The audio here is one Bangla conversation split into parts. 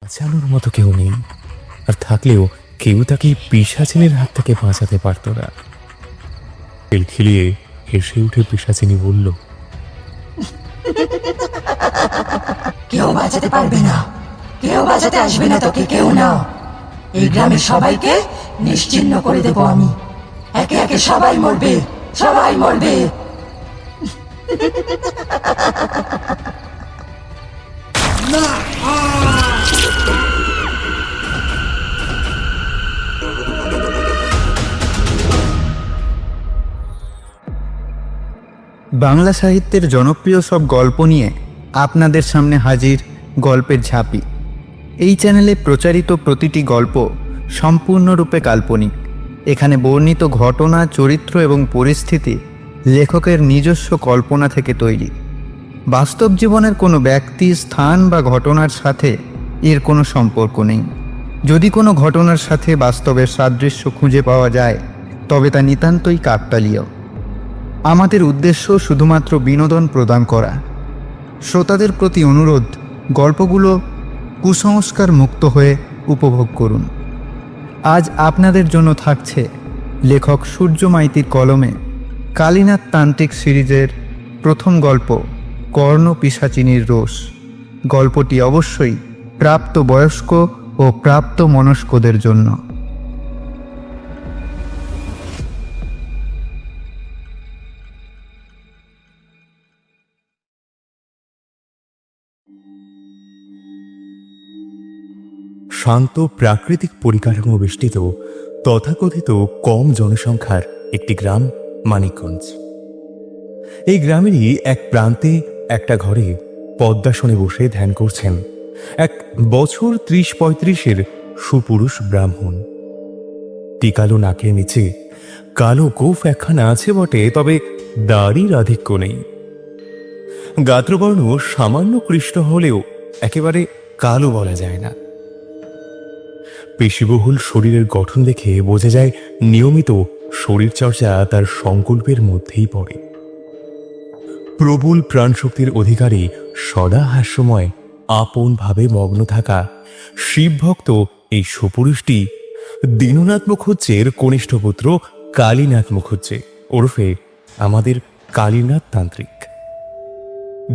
বাঁচানোর মতো কেউ নেই, আর থাকলেও কেউ তাকে পিশাচিনীর হাত থেকে বাঁচাতে পারত না। খিলখিলিয়ে হেসে উঠে পিশাচিনী বলল, কেউ বাঁচাতে পারবে না, কেউ বাঁচাতে আসবে না তোকে, কেউ না। এই গ্রামের সবাইকে নিশ্চিহ্ন করে দেব আমি। একে একে সবাই মরবে, সবাই মরবে। বাংলা সাহিত্যের জনপ্রিয় সব গল্প নিয়ে আপনাদের সামনে হাজির গল্পের ঝাঁপি। এই চ্যানেলে প্রচারিত প্রতিটি গল্প সম্পূর্ণরূপে কাল্পনিক। এখানে বর্ণিত ঘটনা, চরিত্র এবং পরিস্থিতি লেখকের নিজস্ব কল্পনা থেকে তৈরি। বাস্তব জীবনের কোনো ব্যক্তি, স্থান বা ঘটনার সাথে এর কোনো সম্পর্ক নেই। যদি কোনো ঘটনার সাথে বাস্তবের সাদৃশ্য খুঁজে পাওয়া যায়, তবে তা নিতান্তই কাকতালীয়। আমাদের উদ্দেশ্য শুধুমাত্র বিনোদন প্রদান করা। শ্রোতাদের প্রতি অনুরোধ, গল্পগুলো কুসংস্কার মুক্ত হয়ে উপভোগ করুন। আজ আপনাদের জন্য থাকছে লেখক সূর্য মাইতির কলমে কালীনাথ তান্ত্রিক সিরিজের প্রথম গল্প কর্ণ পিশাচিনীর রোষ। গল্পটি অবশ্যই প্রাপ্ত বয়স্ক ও প্রাপ্ত মনস্কদের জন্য। শান্ত প্রাকৃতিক পরিকাঠামো বেষ্টিত তথাকথিত কম জনসংখ্যার একটি গ্রাম মানিকগঞ্জ। এই গ্রামেরই এক প্রান্তে একটা ঘরে পদ্মাসনে বসে ধ্যান করছেন এক বছর ৩০-৩৫-এর সুপুরুষ ব্রাহ্মণ। টিকালো নাকের নিচে কালো গোফ একখানা আছে বটে, তবে দাড়ির আধিক্য নেই। গাত্রবর্ণ সামান্য কৃষ্ট হলেও একেবারে কালো বলা যায় না। পেশিবহুল শরীরের গঠন দেখে বোঝা যায় নিয়মিত শরীরচর্চা তার সংকল্পের মধ্যেই পড়ে। প্রবল প্রাণশক্তির অধিকারী, সদা হাস্যময়, আপনভাবে মগ্ন থাকা শিবভক্ত এই সুপুরুষটি দীননাথ মুখুজ্জের কনিষ্ঠ পুত্র কালীনাথ মুখুজ্জে ওরফে আমাদের কালীনাথ তান্ত্রিক।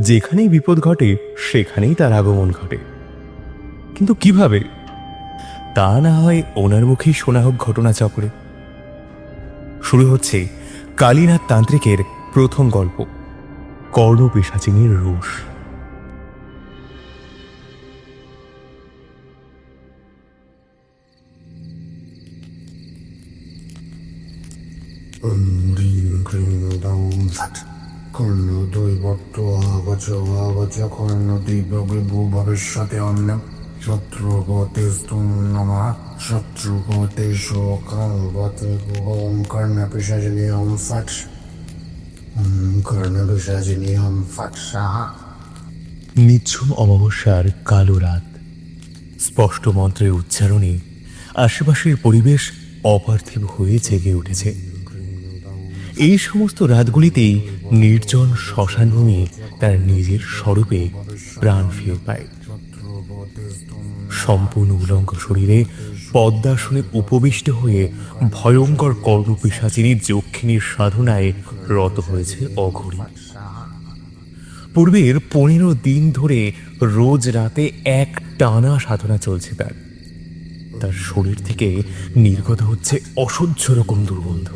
যেখানেই বিপদ ঘটে সেখানেই তার আগমন ঘটে, কিন্তু কিভাবে তা না হয় ওনার মুখেই শোনা হোক ঘটনাচক্রে। শুরু হচ্ছে কালীনাথ তান্ত্রিকের প্রথম গল্প, কর্ণ পিশাচিনীর রোষ। কর্ণ দৈবত্ব আগচ আগচ কর্ণ ভবিষ্যতে অন্য শত্রুপতে নমঃ শত্রুপতে শোকালবতে ওম কর্ণ পিশাচিনী ওম ফট কর্ণ পিশাচিনী ওম ফট সাহা। নিঝুম অমাবস্যার কালো রাত, স্পষ্ট মন্ত্রের উচ্চারণে আশেপাশের পরিবেশ অপার্থিব হয়ে জেগে উঠেছে। এই সমস্ত রাতগুলিতেই নির্জন শ্মশানভূমি তার নিজের স্বরূপে প্রাণ ফিরে পায়। সম্পূর্ণ উলঙ্গ শরীরে পদ্মাসনে উপবিষ্ট হয়ে ভয়ঙ্কর কর্ণ পিশাচিনী যক্ষিণীর সাধনায় রত হয়েছে অঘরী। পূর্বের 15 দিন ধরে রোজ রাতে এক টানা সাধনা চলছে তার। তার শরীর থেকে নির্গত হচ্ছে অসহ্য রকম দুর্গন্ধ।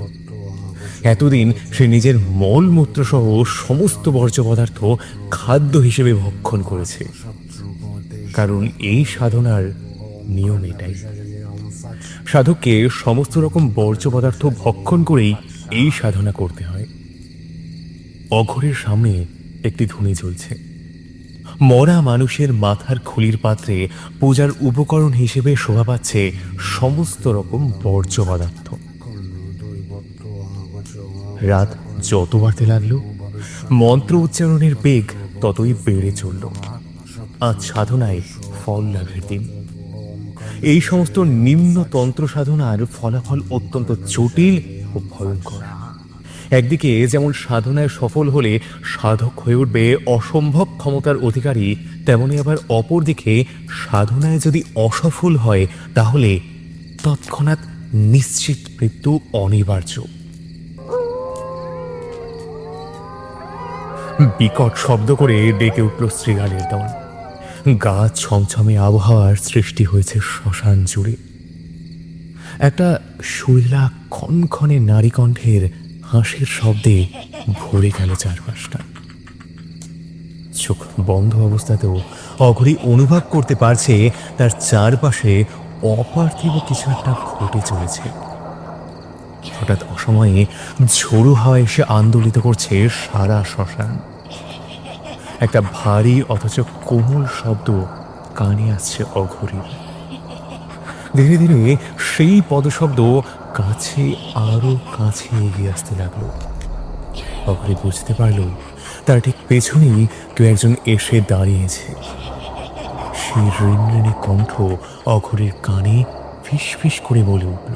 এতদিন সে নিজের মলমূত্র সহ সমস্ত বর্জ্য পদার্থ খাদ্য হিসেবে ভক্ষণ করেছে, কারণ এই সাধনার নিয়ম এটাই। সাধককে সমস্ত রকম বর্জ্য পদার্থ ভক্ষণ করেই এই সাধনা করতে হয়। অঘরের সামনে একটি ধুনি জ্বলছে। মরা মানুষের মাথার খুলির পাত্রে পূজার উপকরণ হিসেবে শোভা পাচ্ছে সমস্ত রকম বর্জ্য পদার্থ। রাত যত বাড়তে লাগলো, মন্ত্র উচ্চারণের বেগ ততই বেড়ে চলল। আজ সাধনায় ফল লাভের দিন। এই সমস্ত নিম্ন তন্ত্র সাধনার ফলাফল অত্যন্ত জটিল ও ভয়ঙ্কর। একদিকে যেমন সাধনায় সফল হলে সাধক হয়ে উঠবে অসম্ভব ক্ষমতার অধিকারী, তেমনি আবার অপরদিকে সাধনায় যদি অসফল হয় তাহলে তৎক্ষণাৎ নিশ্চিত মৃত্যু অনিবার্য। বিকট শব্দ করে ডেকে উঠল শ্রীগালের দল। গা ছমছমে আবহাওয়ার সৃষ্টি হয়েছে শ্মশান জুড়ে। একটা শৈলা ক্ষণক্ষণে নারী কণ্ঠের হাসির শব্দে ভরে গেল চারপাশটা। চোখ বন্ধ অবস্থাতেও অঘরি অনুভব করতে পারছে তার চারপাশে অপার্থিব কিছু একটা ঘটে চলেছে। হঠাৎ অসময়ে ঝোড়ো হাওয়া এসে আন্দোলিত করছে সারা শ্মশান। একটা ভারী অথচ কোমল শব্দ কানে আসছে অঘরীর। ধীরে ধীরে সেই পদশব্দ কাছে আরো কাছে এগিয়ে আসতে লাগলো। অঘরী বুঝতে পারল তার ঠিক পেছনেই কেউ একজন এসে দাঁড়িয়েছে। সেই ঋণঋণী কণ্ঠ অঘরীর কানে ফিস ফিস করে বলে উঠল,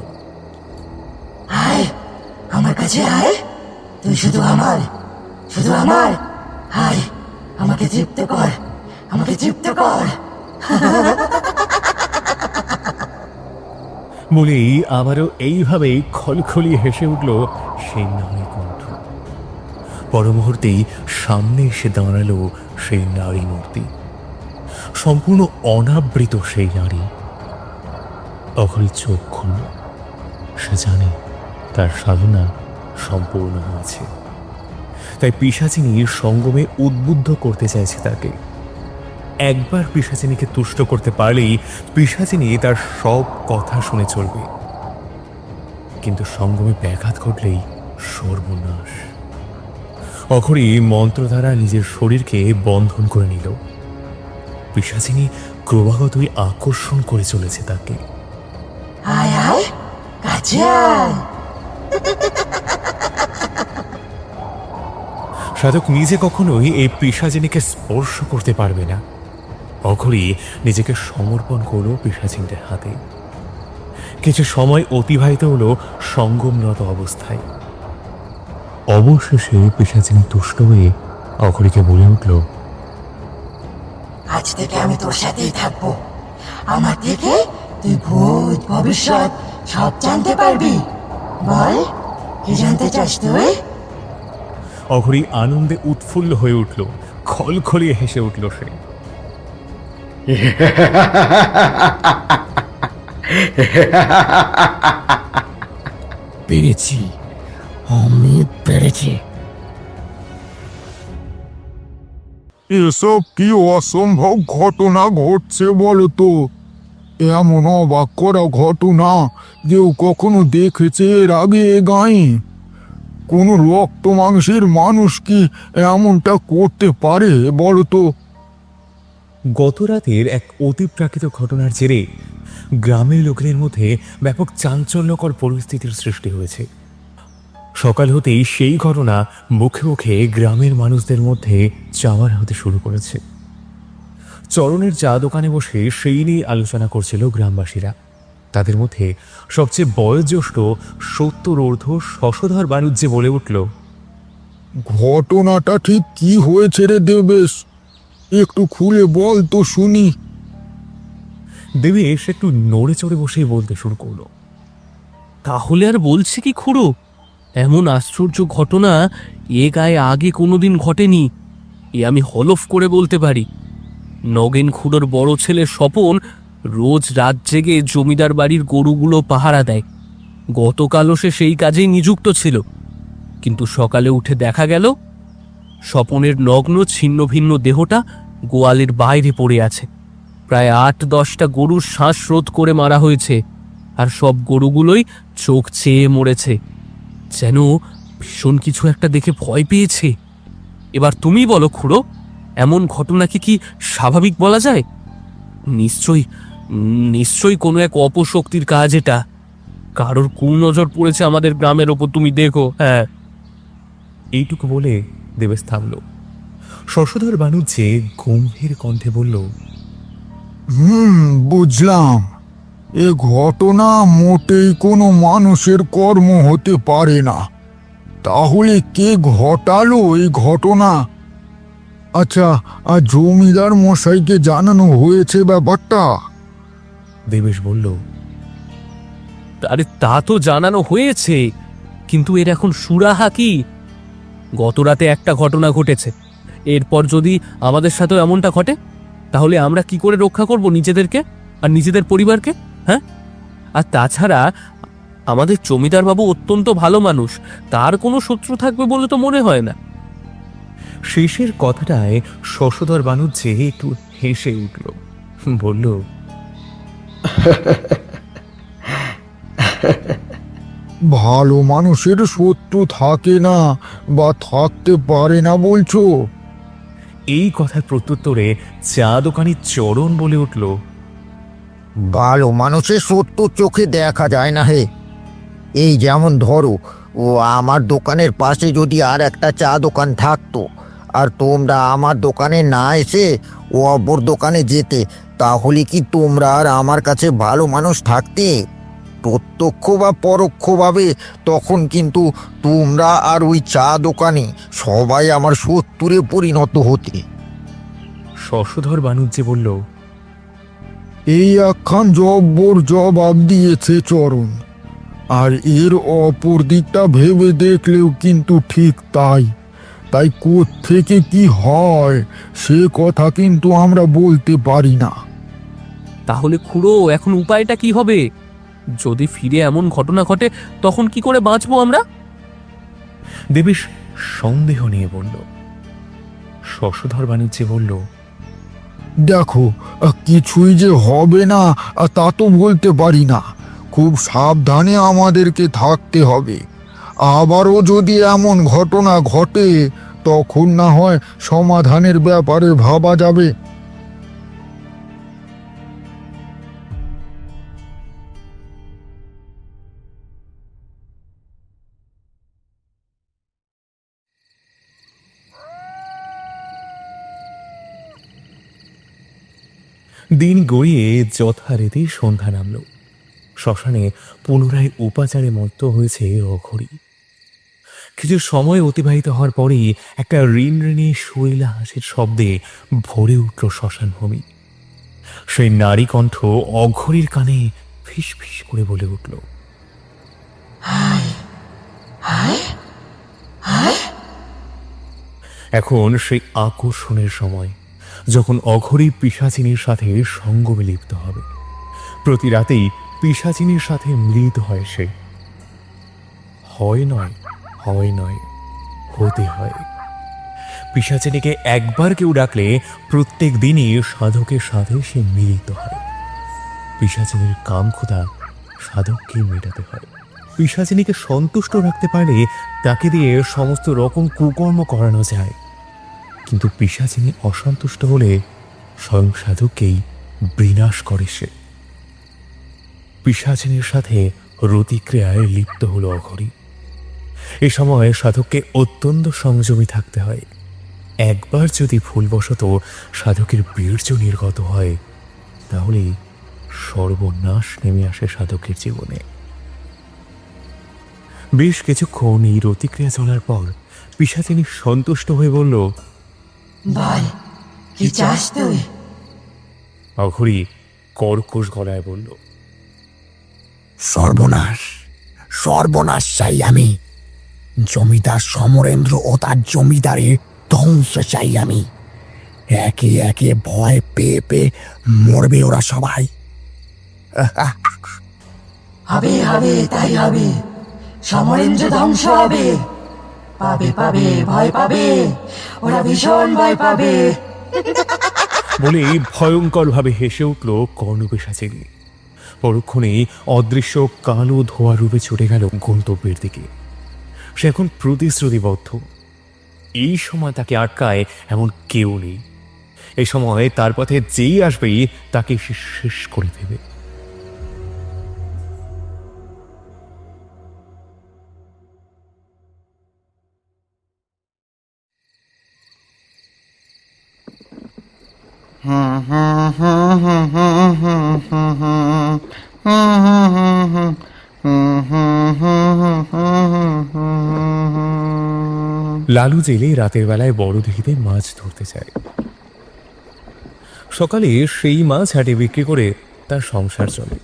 আয় আমার কাছে আয়, তুই শুধু আমার, শুধু আমার। আয় আমাকে তৃপ্ত কর, আমাকে তৃপ্ত কর। বলেই আবারও এইভাবেই খলখলিয়ে হেসে উঠল সেই নারী কণ্ঠ। পর মুহূর্তেই সামনে এসে দাঁড়ালো সেই নারী মূর্তি, সম্পূর্ণ অনাবৃত সেই নারী। অঘরী চোখ খুলল। সে জানে তার সাধনা সম্পূর্ণ হয়েছে, তাই পিশাচিনীর সঙ্গমে উদ্বুদ্ধ করতে চাইছে তাকে। একবার পিশাচিনীকে তুষ্ট করতে পারলেই পিশাচিনী তার সব কথা শুনে চলবে, কিন্তু সঙ্গমে ব্যাঘাত ঘটলেই সর্বনাশ। অঘরী মন্ত্র দ্বারা নিজের শরীরকে বন্ধন করে নিল। পিশাচিনী ক্রমাগতই আকর্ষণ করে চলেছে তাকে। আয় আয় কাছে আয়। সাধক নিজে কখনোই এই পিশাচিনীকে স্পর্শ করতে পারবে না। অঘরী নিজেকে সমর্পণ করলো পিশাচিনীর হাতে। কিছু সময় অতিবাহিত হলো সঙ্গমরত অবস্থায়। অবশেষে পিশাচিনী তুষ্ট হয়ে অঘরীকে বলে উঠল, আজ থেকে আমি তোর সাথেই থাকবো। আমার থেকে তুই ভূত ভবিষ্যৎ সব জানতে পারবি। বল কি জানতে চাস তুই? অঘরী আনন্দে উৎফুল্ল হয়ে উঠল, খলখলিয়ে হেসে উঠল সে। পেরেছি, আমি পেরেছি। এসব কি অসম্ভব ঘটনা ঘটছে বলো তো? এমন অবাক করা ঘটনা কেউ কখনো দেখেছে এর আগে এ গাঁয়ে? কোনো রক্ত মাংসের মানুষ কি এমনটা করতে পারে বলো তো? গত রাতের এক অতিপ্রাকৃত ঘটনার জেরে গ্রামের লোকেদের মধ্যে ব্যাপক চাঞ্চল্যকর পরিস্থিতির সৃষ্টি হয়েছে। সকাল হতেই সেই ঘটনা মুখে মুখে গ্রামের মানুষদের মধ্যে চাওয়ার হতে শুরু করেছে। চরণের চা দোকানে বসে সেই নিয়ে আলোচনা করছিল গ্রামবাসীরা। তাদের মধ্যে সবচেয়ে বয়োজ্যেষ্ঠ 70 ঊর্ধ্ব শশধর বাণুজ্যে বলে উঠল, ঘটনাটা ঠিক কি হয়েছে রে দেবেশ? একটু খুলে বল তো শুনি। দেবেশ একটু নড়ে চড়ে বসেই বলতে শুরু করলো, তাহলে আর বলছি কি খুড়ো, এমন আশ্চর্য ঘটনা এ গায়ে আগে কোনোদিন ঘটেনি। এ আমি হলফ করে বলতে পারি। নগেন খুড়োর বড় ছেলে স্বপন রোজ রাত জেগে জমিদার বাড়ির গরুগুলো পাহারা দেয়। গতকালও সে সেই কাজেই নিযুক্ত ছিল, কিন্তু সকালে উঠে দেখা গেল স্বপনের নগ্ন ছিন্ন ভিন্ন দেহটা গোয়ালের বাইরে পড়ে আছে। প্রায় 8-10টা গরুর শ্বাসরোধ করে মারা হয়েছে, আর সব গরুগুলোই চোখ চেয়ে মরেছে, যেন ভীষণ কিছু একটা দেখে ভয় পেয়েছে। এবার তুমি বলো খুড়ো, এমন ঘটনাকে কি স্বাভাবিক বলা যায়? নিশ্চয়ই নিশ্চয়ই কোনো এক অপশক্তির কাজ এটা। কারোর কুনজর পড়েছে আমাদের গ্রামের ওপর, তুমি দেখো। হ্যাঁ, এইটুকু বলে দেবেশ থামল। শশধর বাণুজ্যে গম্ভীর কণ্ঠে বলল, বুঝলাম। এ ঘটনা মোটেই কোনো মানুষের কর্ম হতে পারে না। তাহলে কে ঘটালো এই ঘটনা? আচ্ছা, আর জমিদার মশাইকে জানানো হয়েছে ব্যাপারটা? দেবেশ বলল, আরে তা তো জানানো হয়েছে, কিন্তু এর এখন সুরাহা কি? গত রাতে একটা ঘটনা ঘটেছে, এরপর যদি আমাদের সাথেও এমনটা ঘটে, তাহলে আমরা কি করে রক্ষা করব নিজেদেরকে আর নিজেদের পরিবারকে? হ্যাঁ, আর তাছাড়া আমাদের জমিদার বাবু অত্যন্ত ভালো মানুষ, তার কোনো শত্রু থাকবে বলে তো মনে হয় না। শেষের কথাটায় শশধর বানুজ্যে একটু হেসে উঠল, বলল, ভালো মানুষের শত্রু থাকে না বা থাকতে পারে না বলছো? এই কথার প্রত্যুত্তরে চা দোকানি চরণ বলে উঠল, ভালো মানুষের সত্য চোখে দেখা যায় না হে। এই যেমন ধরো, ও আমার দোকানের পাশে যদি আর একটা চা দোকান থাকতো, আর তোমরা আমার দোকানে না এসে ও অপর দোকানে যেতে, তাহলে কি তোমরা আর আমার কাছে ভালো মানুষ থাকতে? প্রত্যক্ষ বা পরোক্ষভাবে তখন কিন্তু তোমরা আর ওই চা দোকানে সবাই আমার শত্রুরে পরিণত হতে। শশধর বানুজ্যে বলল, এই একখান জব্বর জবাব দিয়েছে চরণ। আর এর অপর দিকটা ভেবে দেখলেও কিন্তু ঠিক তাই। তাই কোত্থেকে কি হয় সে কথা কিন্তু আমরা বলতে পারি না। তাহলে খুড়ো, এখন উপায়টা কি হবে? যদি ফিরে এমন ঘটনা ঘটে, তখন কি করে বাঁচবো আমরা? দেবেশ সন্দেহ নিয়ে বলল। শশধর বানুজ্যে বলল, দেখো, কিছুই যে হবে না তা তো বলতে পারি না। খুব সাবধানে আমাদেরকে থাকতে হবে। আবারও যদি এমন ঘটনা ঘটে, তখন না হয় সমাধানের ব্যাপারে ভাবা যাবে। দিন গড়িয়ে যথারীতি সন্ধ্যা নামল। শ্মশানে পুনরায় উপাচারে মত্ত হয়েছে অঘরী। কিছু সময় অতিবাহিত হওয়ার পরেই একটা ঋণঋণী শৈলা হাসির শব্দে ভরে উঠল শ্মশানভূমি। সেই নারী কণ্ঠ অঘরীর কানে ফিস ফিস করে বলে উঠল, এখন সেই আকর্ষণের সময়, যখন অঘরী পিশাচিনীর সাথে সঙ্গমে লিপ্ত হবে। প্রতি রাতেই পিশাচিনীর সাথে মিলিত হয় সে। হয় নয়, হয় নয়, হতে হয়। পিশাচিনীকে একবার কেউ ডাকলে প্রত্যেক দিনই সাধকের সাথে সে মিলিত হয়। পিশাচিনীর কামক্ষুধা সাধককে মেটাতে হয়। পিশাচিনীকে সন্তুষ্ট রাখতে পারলে তাকে দিয়ে সমস্ত রকম কুকর্ম করানো যায়। কিন্তু পিশাচিনী অসন্তুষ্ট হলে স্বয়ং সাধককেই বিনাশ করে সে। পিশাচিনীর সাথে রতিক্রিয়ায় লিপ্ত হলো অঘরী। এ সময় সাধককে অত্যন্ত সংযমী থাকতে হয়। একবার যদি ভুলবশত সাধকের বীর্য নির্গত হয়, তাহলে সর্বনাশ নেমে আসে সাধকের জীবনে। বেশ কিছুক্ষণ এই রতিক্রিয়া চলার পর পিশাচিনী সন্তুষ্ট হয়ে বলল, বল, কি চাস তুই? অঘরী কর্কশ গলায় বলল, সর্বনাশ, সর্বনাশ চাই আমি। জমিদার সমরেন্দ্র ও তার জমিদারের ধ্বংস চাই আমি। একে একে ভয় পেয়ে পেয়ে মরবে ওরা সবাই। হবে হবে, তাই হবে। সমরেন্দ্র ধ্বংস হবে। পাবে পাবে, ভয় পাবে, ওরা ভীষণ ভয় পাবে। বলে ভয়ঙ্কর ভাবে হেসে উঠল কর্ণপিশাচিনী। পরক্ষণেই অদৃশ্য কালো ধোয়া রূপে ছুটে গেল গন্তব্যের দিকে। সে এখন প্রতিশ্রুতিবদ্ধ। এই সময় তাকে আটকায় এমন কেউ নেই। এই সময় তার পথে যেই আসবেই তাকে সে শেষ করে দেবে। লালু জেলে রাতের বেলায় বড় দিঘিতে মাছ ধরতে যায়। সকালে সেই মাছ হাটে বিক্রি করে তার সংসার চলে।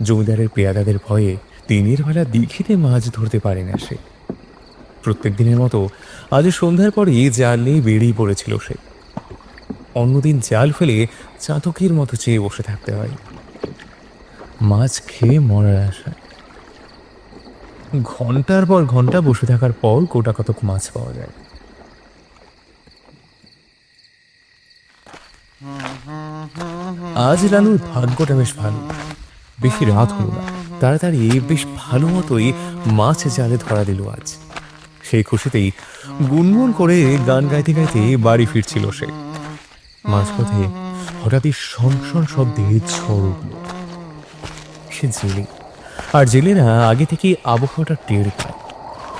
জমিদারের পেয়াদাদের ভয়ে দিনের বেলা দিঘিতে মাছ ধরতে পারে না সে। প্রত্যেক দিনের মতো আজ সন্ধ্যার পরে জাল নিয়ে বেরিয়ে পড়েছিল সে। অন্যদিন জাল ফেলে চাতকের মতো চেয়ে বসে থাকতে হয়, মাছ খেয়ে মরার আশায়। ঘন্টার পর ঘন্টা বসে থাকার পর গোটা কতক মাছ পাওয়া যায়। আজ লালুর ভাগ্যটা বেশ ভালো, বেশি রাত হলো না, তাড়াতাড়ি বেশ ভালো মতোই মাছ জালে ধরা দিল আজ। সেই খুশিতেই গুনগুন করে গান গাইতে গাইতে বাড়ি ফিরছিল সে। মাঝপথে হঠাৎই শনশন শব্দে ঝড় উঠল। সে জেলে, আর জেলেরা আগে থেকে আবহাওয়াটা টের পায়,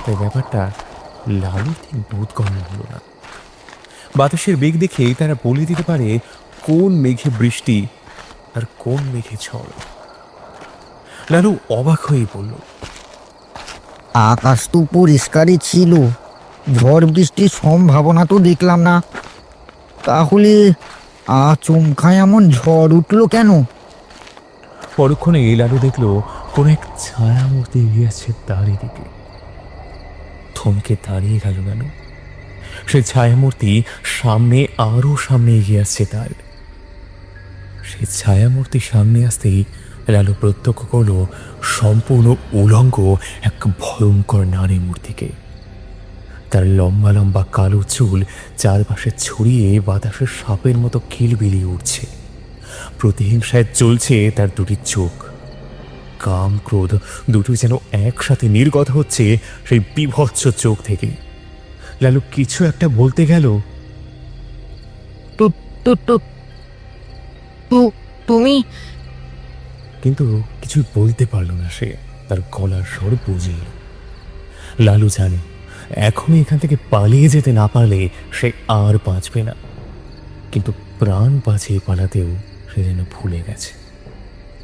তাই ব্যাপারটা লালুর ঠিক বোধগম্য হলো না। বাতাসের বেগ দেখে তারা বলে দিতে পারে কোন মেঘে বৃষ্টি আর কোন মেঘে ঝড়। লালু অবাক হয়ে বলল, আকাশ তো পরিষ্কারই ছিল, ঝড় বৃষ্টির সম্ভাবনা তো দেখলাম না। তাহলে আচমকায় এমন ঝড় উঠলো কেন? পরক্ষণে লালু দেখলো কোন এক ছায়া মূর্তি এগিয়ে আসছে তারই দিকে। থমকে দাঁড়িয়ে গেল লালু। সে ছায়ামূর্তি সামনে আরো সামনে এগিয়ে আসছে তার। সে ছায়ামূর্তি সামনে আসতেই লালু প্রত্যক্ষ করলো সম্পূর্ণ উলঙ্গ এক ভয়ঙ্কর নারী মূর্তিকে। তার লম্বা লম্বা কালো চুল চারপাশে ছড়িয়ে বাতাসের সাপের মতো কিলবিলিয়ে উঠছে। প্রতিহিংসায় জ্বলছে তার দুটি চোখ। কাম ক্রোধ দুটোই যেন একসাথে নির্গত হচ্ছে সেই বিভৎস চোখ থেকে। লালু কিছু একটা বলতে গেল, তো তো তো তুমি কিন্তু কিছু বলতে পারল না সে। তার গলার স্বর বুঝে এলো। লালু জানে এখনই এখান থেকে পালিয়ে যেতে না পারলে সে আর বাঁচবে না, কিন্তু প্রাণ বাঁচিয়ে পালাতেও সে যেন ভুলে গেছে।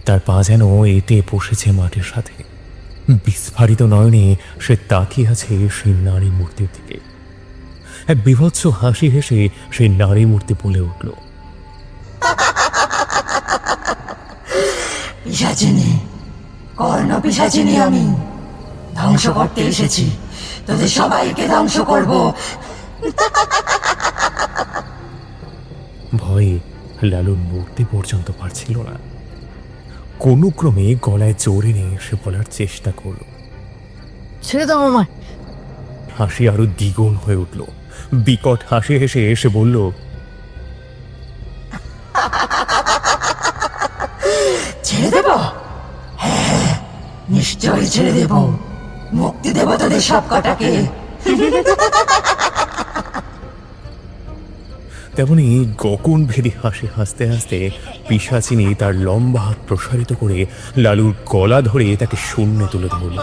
তার পা যেন এঁটে বসেছে মাটির সাথে। বিস্ফারিত নয়নে সে তাকিয়ে আছে সেই নারী মূর্তির দিকে। এক বিভৎস হাসি হেসে সেই নারী মূর্তি বলে উঠল, পিশাচিনী, কর্ণ পিশাচিনী আমি, ধ্বংস করতে এসেছি, তোদের সবাইকে ধ্বংস করব। ভয়ে লালু নড়তে পর্যন্ত পারছিল না। কোনো ক্রমে গলায় জোর এনে সে বলার চেষ্টা করল। ছেড়ে দাও আমায়। হাসি আরো দ্বিগুণ হয়ে উঠল। বিকট হাসি হেসে এসে বলল, ছেড়ে দেব? হ্যাঁ, নিশ্চয়ই ছেড়ে দেব। মুক্তি দেব তোদের সব কটাকে। তেমনি গগন ভেদি হাসি হাসতে হাসতে পিশাচিনী তার লম্বা হাত প্রসারিত করে লালুর গলা ধরে তাকে শূন্যে তুলে ধরল।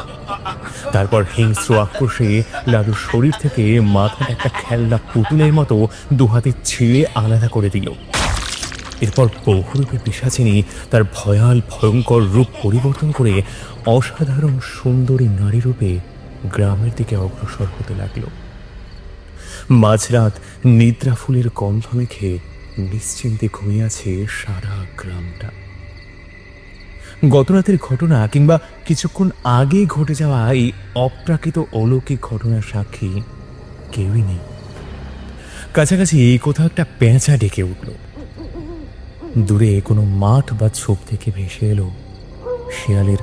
তারপর হিংস্র আক্রোশে লালুর শরীর থেকে মাথার একটা খেলনা পুতুলের মতো দুহাতে ছিঁড়ে আলাদা করে দিল। এরপর বহুরূপে পিশাচিনী তার ভয়াল ভয়ঙ্কর রূপ পরিবর্তন করে অসাধারণ সুন্দরী নারী রূপে গ্রামের দিকে অগ্রসর হতে লাগল। মাঝরাত নিদ্রা ফুলের গন্ধ মেখে নিশ্চিন্তে ঘুমিয়ে আছে সারা গ্রামটা। গতরাতের ঘটনা কিংবা কিছুক্ষণ আগে ঘটে যাওয়া এই অপ্রাকৃত অলৌকিক ঘটনার সাক্ষী কেউই নেই। কাছাকাছি কোথাও একটা পেঁচা ডেকে উঠল। দূরে কোনো মাঠ বা ছোপ থেকে ভেসে এলো শিয়ালের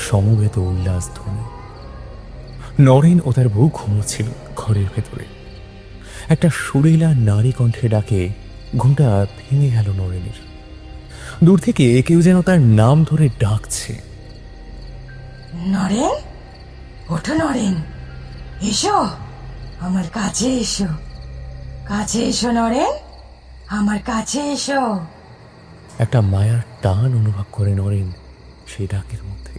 সমবেত উল্লাস ধ্বনি। নরেন ও তার বউ ঘুমোচ্ছিল ঘরের ভেতরে। একটা সুরেলা নারী কণ্ঠে ডাকে ঘুমটা ভেঙে গেল নরেনের। দূর থেকে কেউ যেন তার নাম ধরে ডাকছে, নরেন, ওঠো নরেন, এসো আমার কাছে, এসো কাছে এসো নরেন, আমার কাছে এসো। একটা মায়ার টান অনুভব করে নরেন সেই ডাকের মধ্যে।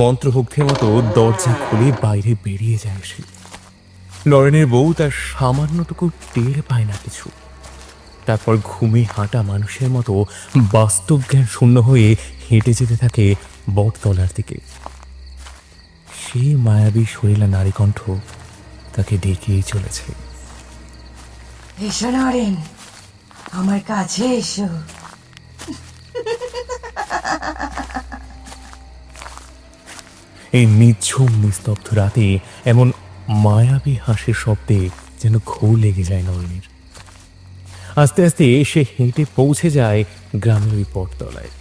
মন্ত্রমুগ্ধের মতো দরজা খুলে বাইরে বেরিয়ে যায় সে। নরেনের বউ তার সামান্যটুকু টের পায় না কিছু। তারপর ঘুমে হাঁটা মানুষের মতো বাস্তব জ্ঞান শূন্য হয়ে হেঁটে যেতে থাকে বটতলার দিকে। সেই মায়াবী শরীলা নারীকণ্ঠ তাকে ডেকেই চলেছে। এসো নরেন, আমার কাছে এসো। এই নিঝুম নিস্তব্ধ রাতে এমন মায়াবী হাসির শব্দে যেন ঘুম লেগে যায় নরেনের। আস্তে আস্তে সে হেঁটে পৌঁছে যায় গ্রামের ওই পথতলায়।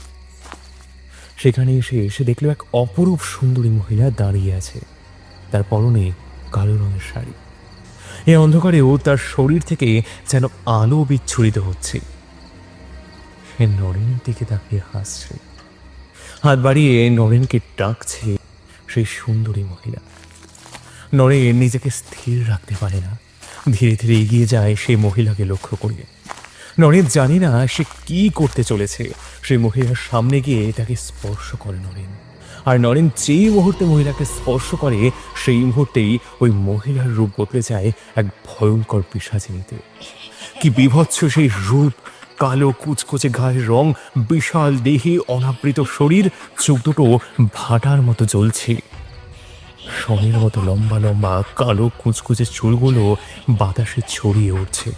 সেখানে এসে দেখলো এক অপরূপ সুন্দরী মহিলা দাঁড়িয়ে আছে। তার পরনে কালো রঙের শাড়ি। এই অন্ধকারেও তার শরীর থেকে যেন আলো বিচ্ছুরিত হচ্ছে। সে নরেনের দিকে তাকিয়ে হাসছে, হাত বাড়িয়ে নরেনকে ডাকছে সেই সুন্দরী মহিলা। নরেন নিজেকে স্থির রাখতে পারে না, ধীরে ধীরে এগিয়ে যায় সেই মহিলাকে লক্ষ্য করে। নরেন জানি না সে কি করতে চলেছে। সেই মহিলার সামনে গিয়ে তাকে স্পর্শ করে নরেন। আর নরেন যেই মুহূর্তে মহিলাকে স্পর্শ করে সেই মুহূর্তেই ওই মহিলার রূপ বদলে যায় এক ভয়ঙ্কর পিশাচিনীতে। কি বিভৎস সেই রূপ! কালো কুচকুচে গায়ের রং, বিশাল দেহি, অনাবৃত শরীর, চোখ দুটো ভাটার মতো জ্বলছে। শনের মতো লম্বা লম্বা কালো কুচকুচে চুলগুলো বাতাসে ছড়িয়ে উঠছে।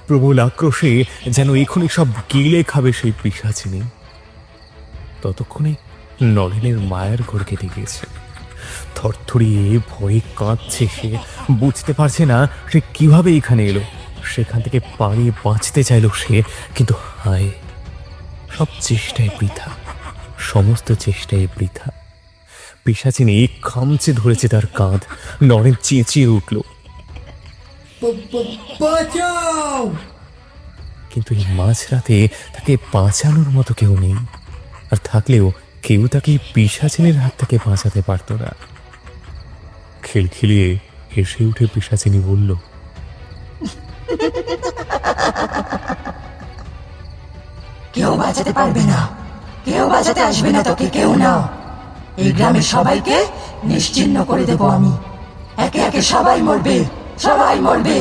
প্রবল আক্রোশে যেন এখনই সব গিলে খাবে সেই পিশাচিনী। ততক্ষণে নরেনের মায়ের ঘর কেটে গিয়েছে। থরথরিয়ে ভয়ে কাঁদছে সে, বুঝতে পারছে না সে কিভাবে এখানে এলো। সেখান থেকে পালিয়ে বাঁচতে চাইল সে, কিন্তু হায়, সব চেষ্টায় বৃথা, সমস্ত চেষ্টায় বৃথা। পিশাচিনী খামচে ধরেছে তার কাঁধ। নরেন চেঁচিয়ে উঠল, কিন্তু এই মাঝরাতে তাকে বাঁচানোর মতো কেউ নেই। আর থাকলেও কেউ তাকে পিশাচিনীর হাত থেকে বাঁচাতে পারত না। খিলখিলিয়ে হেসে উঠে পিশাচিনী বলল, কেউ বাঁচাতে পারবে না, কেউ বাঁচাতে আসবে না তোকে, কেউ না। এই গ্রামের সবাইকে নিশ্চিহ্ন করে দেব আমি। একে একে সবাই মরবে, সবাই মরবে।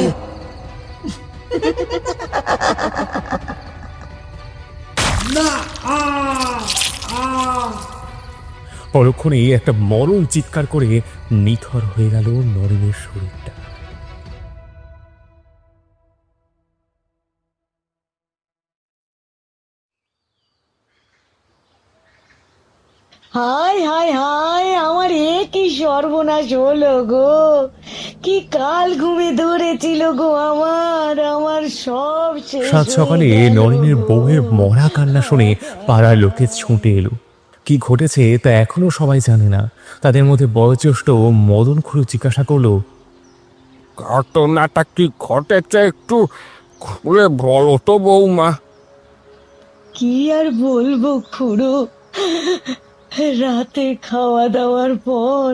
পরক্ষণেই একটা মরণ চিৎকার করে নিথর হয়ে গেল নরেনের শরীরটা। হায় হায় হায়, আমার এ কি সর্বনাশ হলো গো! কি কাল ঘুমে ধরেছিল গো আমার, আমার সব শেষ সাত হয়ে সকালে গেল নরেনের গো। বউয়ের মরা কান্না শুনে পাড়ার লোকে ছুটে এলো। কি ঘটেছে তা এখনো সবাই জানে না। তাদের মধ্যে বয়োজ্যেষ্ঠ মদন খুড়ো জিজ্ঞাসা করলো, ঘটনাটা কি ঘটেছে একটু খুলে বলো তো বৌমা। কি আর বলবো খুড়ো, রাতে খাওয়া দাওয়ার পর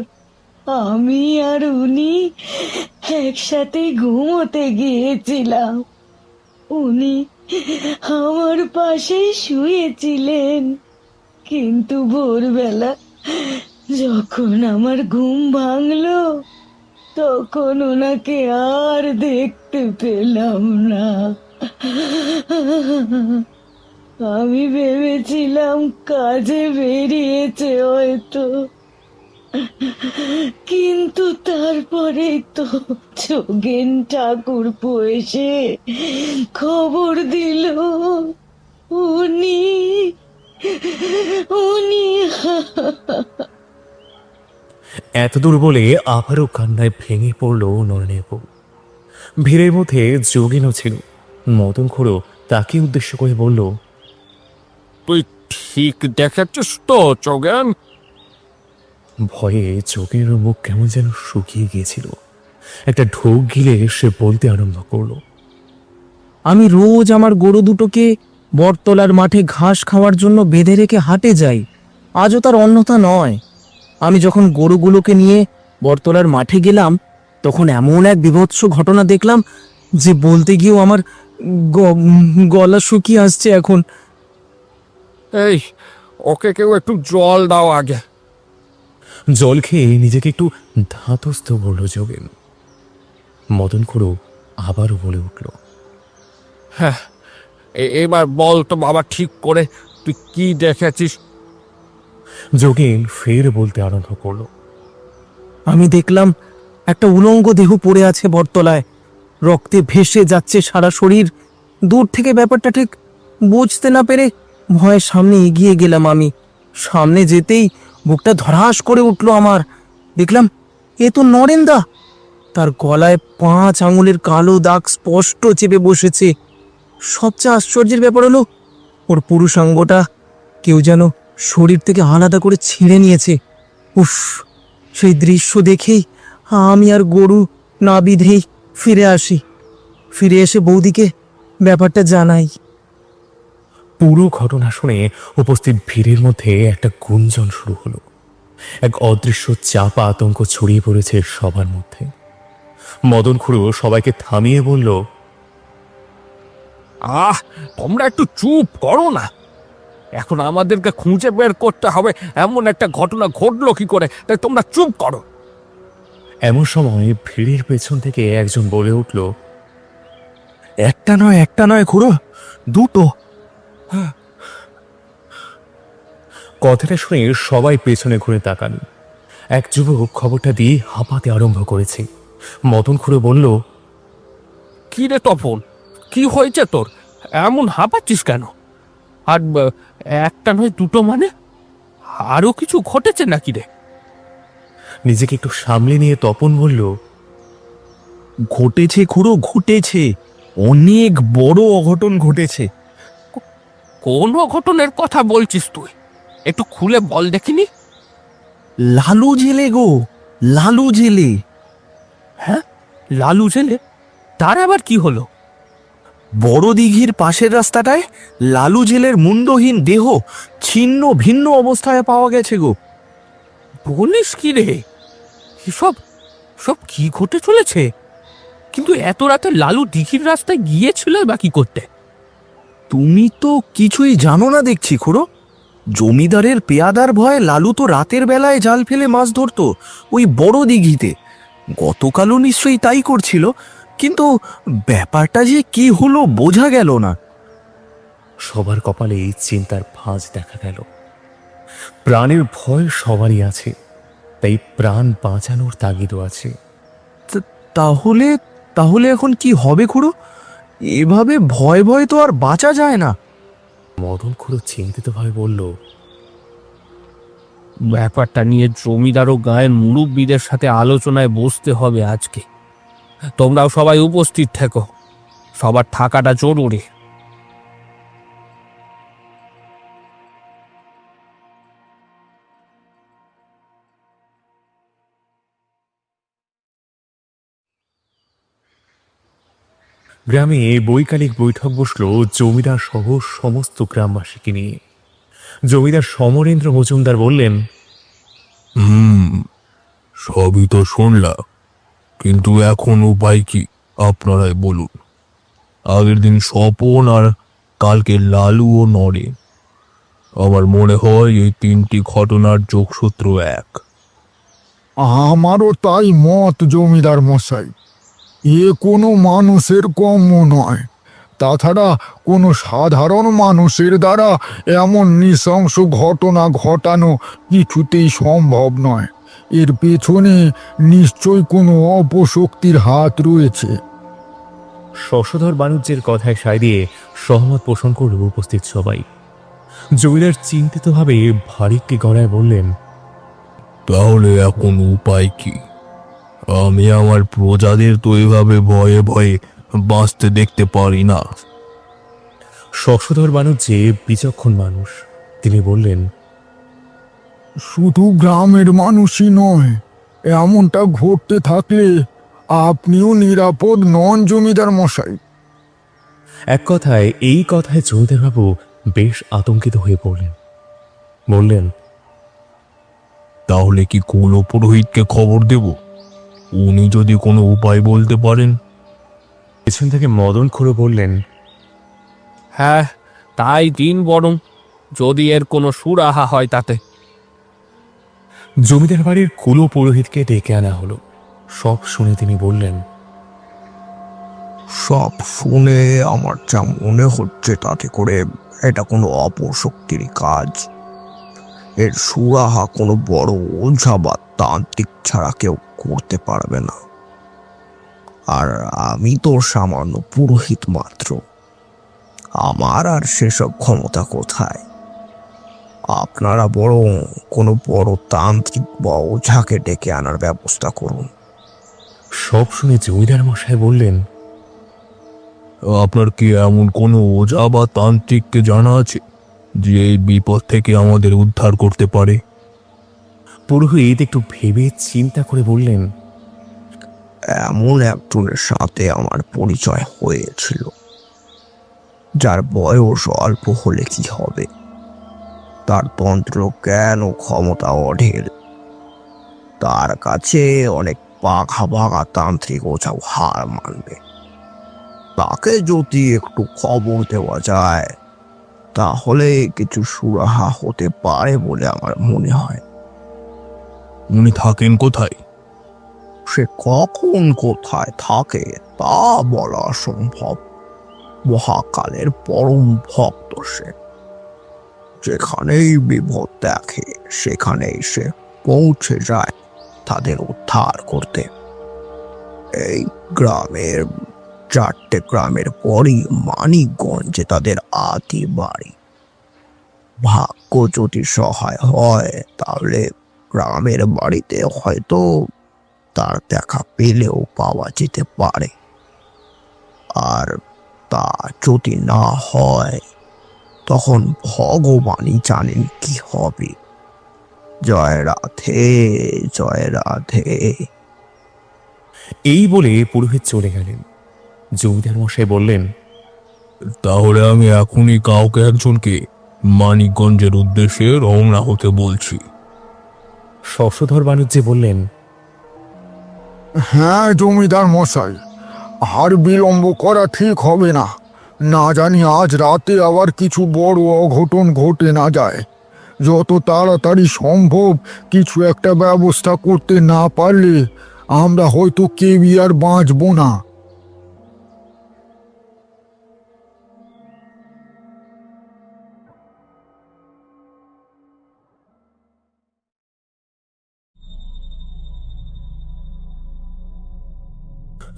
আমি আর উনি একসাথে ঘুমোতে গিয়েছিলাম। উনি আমার পাশে শুয়েছিলেন, কিন্তু ভোরবেলা যখন আমার ঘুম ভাঙলো তখন ওনাকে আর দেখতে পেলাম না। আমি ভেবেছিলাম কাজে বেরিয়েছে হয়তো, কিন্তু তারপরে তো যোগেন ঠাকুরপো এসে খবর দিল উনি উনি এতদূর বলে আবারও কান্নায় ভেঙে পড়ল নরেনের বউ। ভিড়ের মধ্যে যোগিনও ছিল। মদন খুড়ো তাকে উদ্দেশ্য করে বলল, তুই ঠিক দেখেছিস তো যোগেন? ভয়ে যোগেনের মুখ কেমন যেন শুকিয়ে গিয়েছিল। একটা ঢোক গিলে সে বলতে আরম্ভ করলো, আমি রোজ আমার গরু দুটোকে বটতলার মাঠে ঘাস খাওয়ার জন্য বেঁধে রেখে হাটে যাই, আজও তার অন্যথা নয়। আমি যখন গরুগুলোকে নিয়ে বটতলার মাঠে গেলাম তখন এমন এক বীভৎস ঘটনা দেখলাম যে বলতে গিয়েও আমার গলা শুকিয়ে আসছে এখন। এই ওকে কেউ একটু জল দাও আগে। জল খেয়ে নিজেকে একটু ধাতস্থ বলল যোগেন। মদন খুড়ো আবারও বলে উঠল, হ্যাঁ, এবার বল তো বাবা ঠিক করে তুই কি দেখেছিস। যোগেন ফের বলতে আরম্ভ করলো, আমি দেখলাম একটা উলঙ্গ দেহ পড়ে আছে বটতলায়, রক্তে ভেসে যাচ্ছে সারা শরীর। দূর থেকে ব্যাপারটা ঠিক বুঝতে না পেরে ভয়ে সামনে এগিয়ে গেলাম আমি। সামনে যেতেই বুকটা ধড়াস করে উঠল আমার। দেখলাম এ তো নরেন্দা। তার গলায় 5 আঙুলের কালো দাগ স্পষ্ট চেপে বসেছে। সবচেয়ে আশ্চর্যের ব্যাপার হলো ওর পুরুষাঙ্গটা কেউ যেন শরীর থেকে আলাদা করে ছিঁড়ে নিয়েছে। উফ, সেই দৃশ্য দেখেই আমি আর গরু না বিধেই ফিরে আসি। ফিরে এসে বৌদিকে ব্যাপারটা জানাই। পুরো ঘটনা শুনে উপস্থিত ভিড়ের মধ্যে একটা গুঞ্জন শুরু হলো। এক অদৃশ্য চাপা আতঙ্ক ছড়িয়ে পড়েছে সবার মধ্যে। মদন খুড়ো সবাইকে থামিয়ে বলল, তোমরা একটু চুপ করো না। এখন আমাদেরকে খুঁজে বের করতে হবে এমন একটা ঘটনা ঘটলো কি করে, তাই তোমরা চুপ করো। এমন সময় ভিড়ের পেছন থেকে একজন বলে উঠল, একটা নয় খুড়ো, দুটো। কথাটা শুনে সবাই পেছনে ঘুরে তাকান। এক যুবক খবরটা দিয়ে হাঁপাতে আরম্ভ করেছে। মদন খুড়ো বলল, কি রে তপন, কি হয়েছে তোর? এমন হাঁপাচ্ছিস কেন? আর একটা নয় দুটো মানে আরো কিছু ঘটেছে নাকি রে? নিজেকে একটু সামলে নিয়ে তপন বলল, ঘটেছে খুড়ো, ঘটেছে, অনেক বড় অঘটন ঘটেছে। কোন অঘটনের কথা বলছিস তুই? একটু খুলে বল দেখিনি। লালু জেলে গো, লালু জেলে। হ্যাঁ, লালু জেলে? তার আবার কি হলো? বড় দিঘির পাশের রাস্তাটায় লালু জেলের মুন্ডহীন দেহ ছিন্ন ভিন্ন অবস্থায় পাওয়া গেছে গো। বলিস কি রে? সব সব কি ঘটে চলেছে? কিন্তু এত রাতে লালু দিঘির রাস্তায় গিয়েছিল বা কি করতে? তুমি তো কিছুই জানো না দেখছি খুড়ো। জমিদারের পেয়াদার ভয়ে লালু তো রাতের বেলায় জাল ফেলে মাছ ধরতো ওই বড় দিঘিতে। গতকালও নিশ্চয়ই তাই করছিল, কিন্তু ব্যাপারটা যে কি হলো বোঝা গেল না। সবার কপালে এই চিন্তার ভাঁজ দেখা গেল। প্রাণের ভয় সবারই আছে, তাই প্রাণ বাঁচানোর তাগিদও আছে। তাহলে তাহলে এখন কি হবে খুড়ো? এভাবে ভয় ভয় তো আর বাঁচা যায় না। মদন খুড়ো চিন্তিতভাবে বলল, ব্যাপারটা নিয়ে জমিদার ও গায়ের মুরব্বীদের সাথে আলোচনায় বসতে হবে আজকে। তোমরাও সবাই উপস্থিত থেকো, সবার থাকাটা জরুরি। গ্রামে বৈকালিক বৈঠক বসলো জমিদার সহ সমস্ত গ্রামবাসীকে নিয়ে। জমিদার সমরেন্দ্র মজুমদার বললেন, সবই তো শুনলাম, কিন্তু এখন উপায় কি আপনারাই বলুন। আগের দিন স্বপন আর কালকে লালু ও নরেন, আমার মনে হয় এই 3টি ঘটনার যোগসূত্র এক। আমারও তাই মত জমিদার মশাই। এ কোনো মানুষের কর্ম নয়। তাছাড়া কোনো সাধারণ মানুষের দ্বারা এমন নৃশংস ঘটনা ঘটানো কিছুতেই সম্ভব নয়। এর পেছনে নিশ্চয় কোনো অপশক্তির হাত রয়েছে। শশধর বাণিজ্যের কথায় সায় দিয়ে সহমত পোষণ করল উপস্থিত সবাই। জমিদার চিন্তিতভাবে ভারিককে গড়ায় বললেন, তাহলে এখন উপায় কি? আমি আমার প্রজাদের তো এভাবে ভয়ে ভয়ে বাঁচতে দেখতে পারি না। শশধর বাণিজ্যে বিচক্ষণ মানুষ, তিনি বললেন, শুধু গ্রামের মানুষই নয়, এমনটা ঘটতে থাকলে আপনিও নিরাপদ নন জমিদার মশাই। এক কথায় এই কথায় জমিদারবাবু বেশ আতঙ্কিত হয়ে পড়লেন। বললেন, তাহলে কি কোনো পুরোহিতকে খবর দেব? উনি যদি কোনো উপায় বলতে পারেন। পেছন থেকে মদন খুড়ো বললেন, হ্যাঁ, তাই দিন বরং, যদি এর কোনো সুরাহা হয় তাতে। জমিদার বাড়ির কুলো পুরোহিতকে ডেকে আনা হলো। সব শুনে তিনি বললেন, সব শুনে আমার যা মনে হচ্ছে তাতে করে এটা কোনো অপশক্তির কাজ। এর সুরাহা কোনো বড় ওঝা বা তান্ত্রিক ছাড়া কেউ করতে পারবে না। আর আমি তো সামান্য পুরোহিত মাত্র, আমার আর সেসব ক্ষমতা কোথায়? আপনারা বরং কোনো বড় তান্ত্রিক বা ওঝাকে ডেকে আনার ব্যবস্থা করুন। সব শুনে জমিদার মশাই বললেন, আপনার কি এমন কোনো ওঝা বা তান্ত্রিককে জানা আছে যে এই বিপদ থেকে আমাদের উদ্ধার করতে পারে? পুরোহিত একটু ভেবে চিন্তা করে বললেন, এমন একজনের সাথে আমার পরিচয় হয়েছিল, যার বয়স অল্প হলে কি হবে, তার তন্ত্র জ্ঞান ও ক্ষমতা অঢেল। তার কাছে অনেক পাখা ভাঙা তান্ত্রিক ওঝাও হার মানবে। তাকে যদি একটু খবর দেওয়া যায় তাহলে কিছু সুরাহা হতে পারে বলে আমার মনে হয়। উনি থাকেন কোথায়? সে কখন কোথায় থাকে তা বলা অসম্ভব। মহাকালের পরম ভক্ত সে, যেখানেই বিপদ দেখে সেখানেই সে পৌঁছে যায় তাদের উদ্ধার করতে। এই গ্রামের 4টে গ্রামের পরই মানিকগঞ্জে তাদের আদি বাড়ি। ভাগ্য যদি সহায় হয় তাহলে গ্রামের বাড়িতে হয়তো তার দেখা পেলেও পাওয়া যেতে পারে। আর তা যদি না হয় তখন ভগবানই জানেন কি হবে। জয় রাধে, জয় রাধে। এই বলে পুরোহিত চলে গেলেন। জমিদার মশাই বললেন, তাহলে আমি এখনই কাউকে একজনকে মানিকগঞ্জের উদ্দেশ্যে রওনা হতে বলছি। শশধর বাণিজ্যে বললেন, হ্যাঁ জমিদার মশাই, আর বিলম্ব করা ঠিক হবে না। না জানি আজ রাতে আবার কিছু বড় অঘটন ঘটে না যায়। যত তাড়াতাড়ি সম্ভব কিছু একটা ব্যবস্থা করতে না পারলে আমরা হয়তো কেউই আর বাঁচবো না।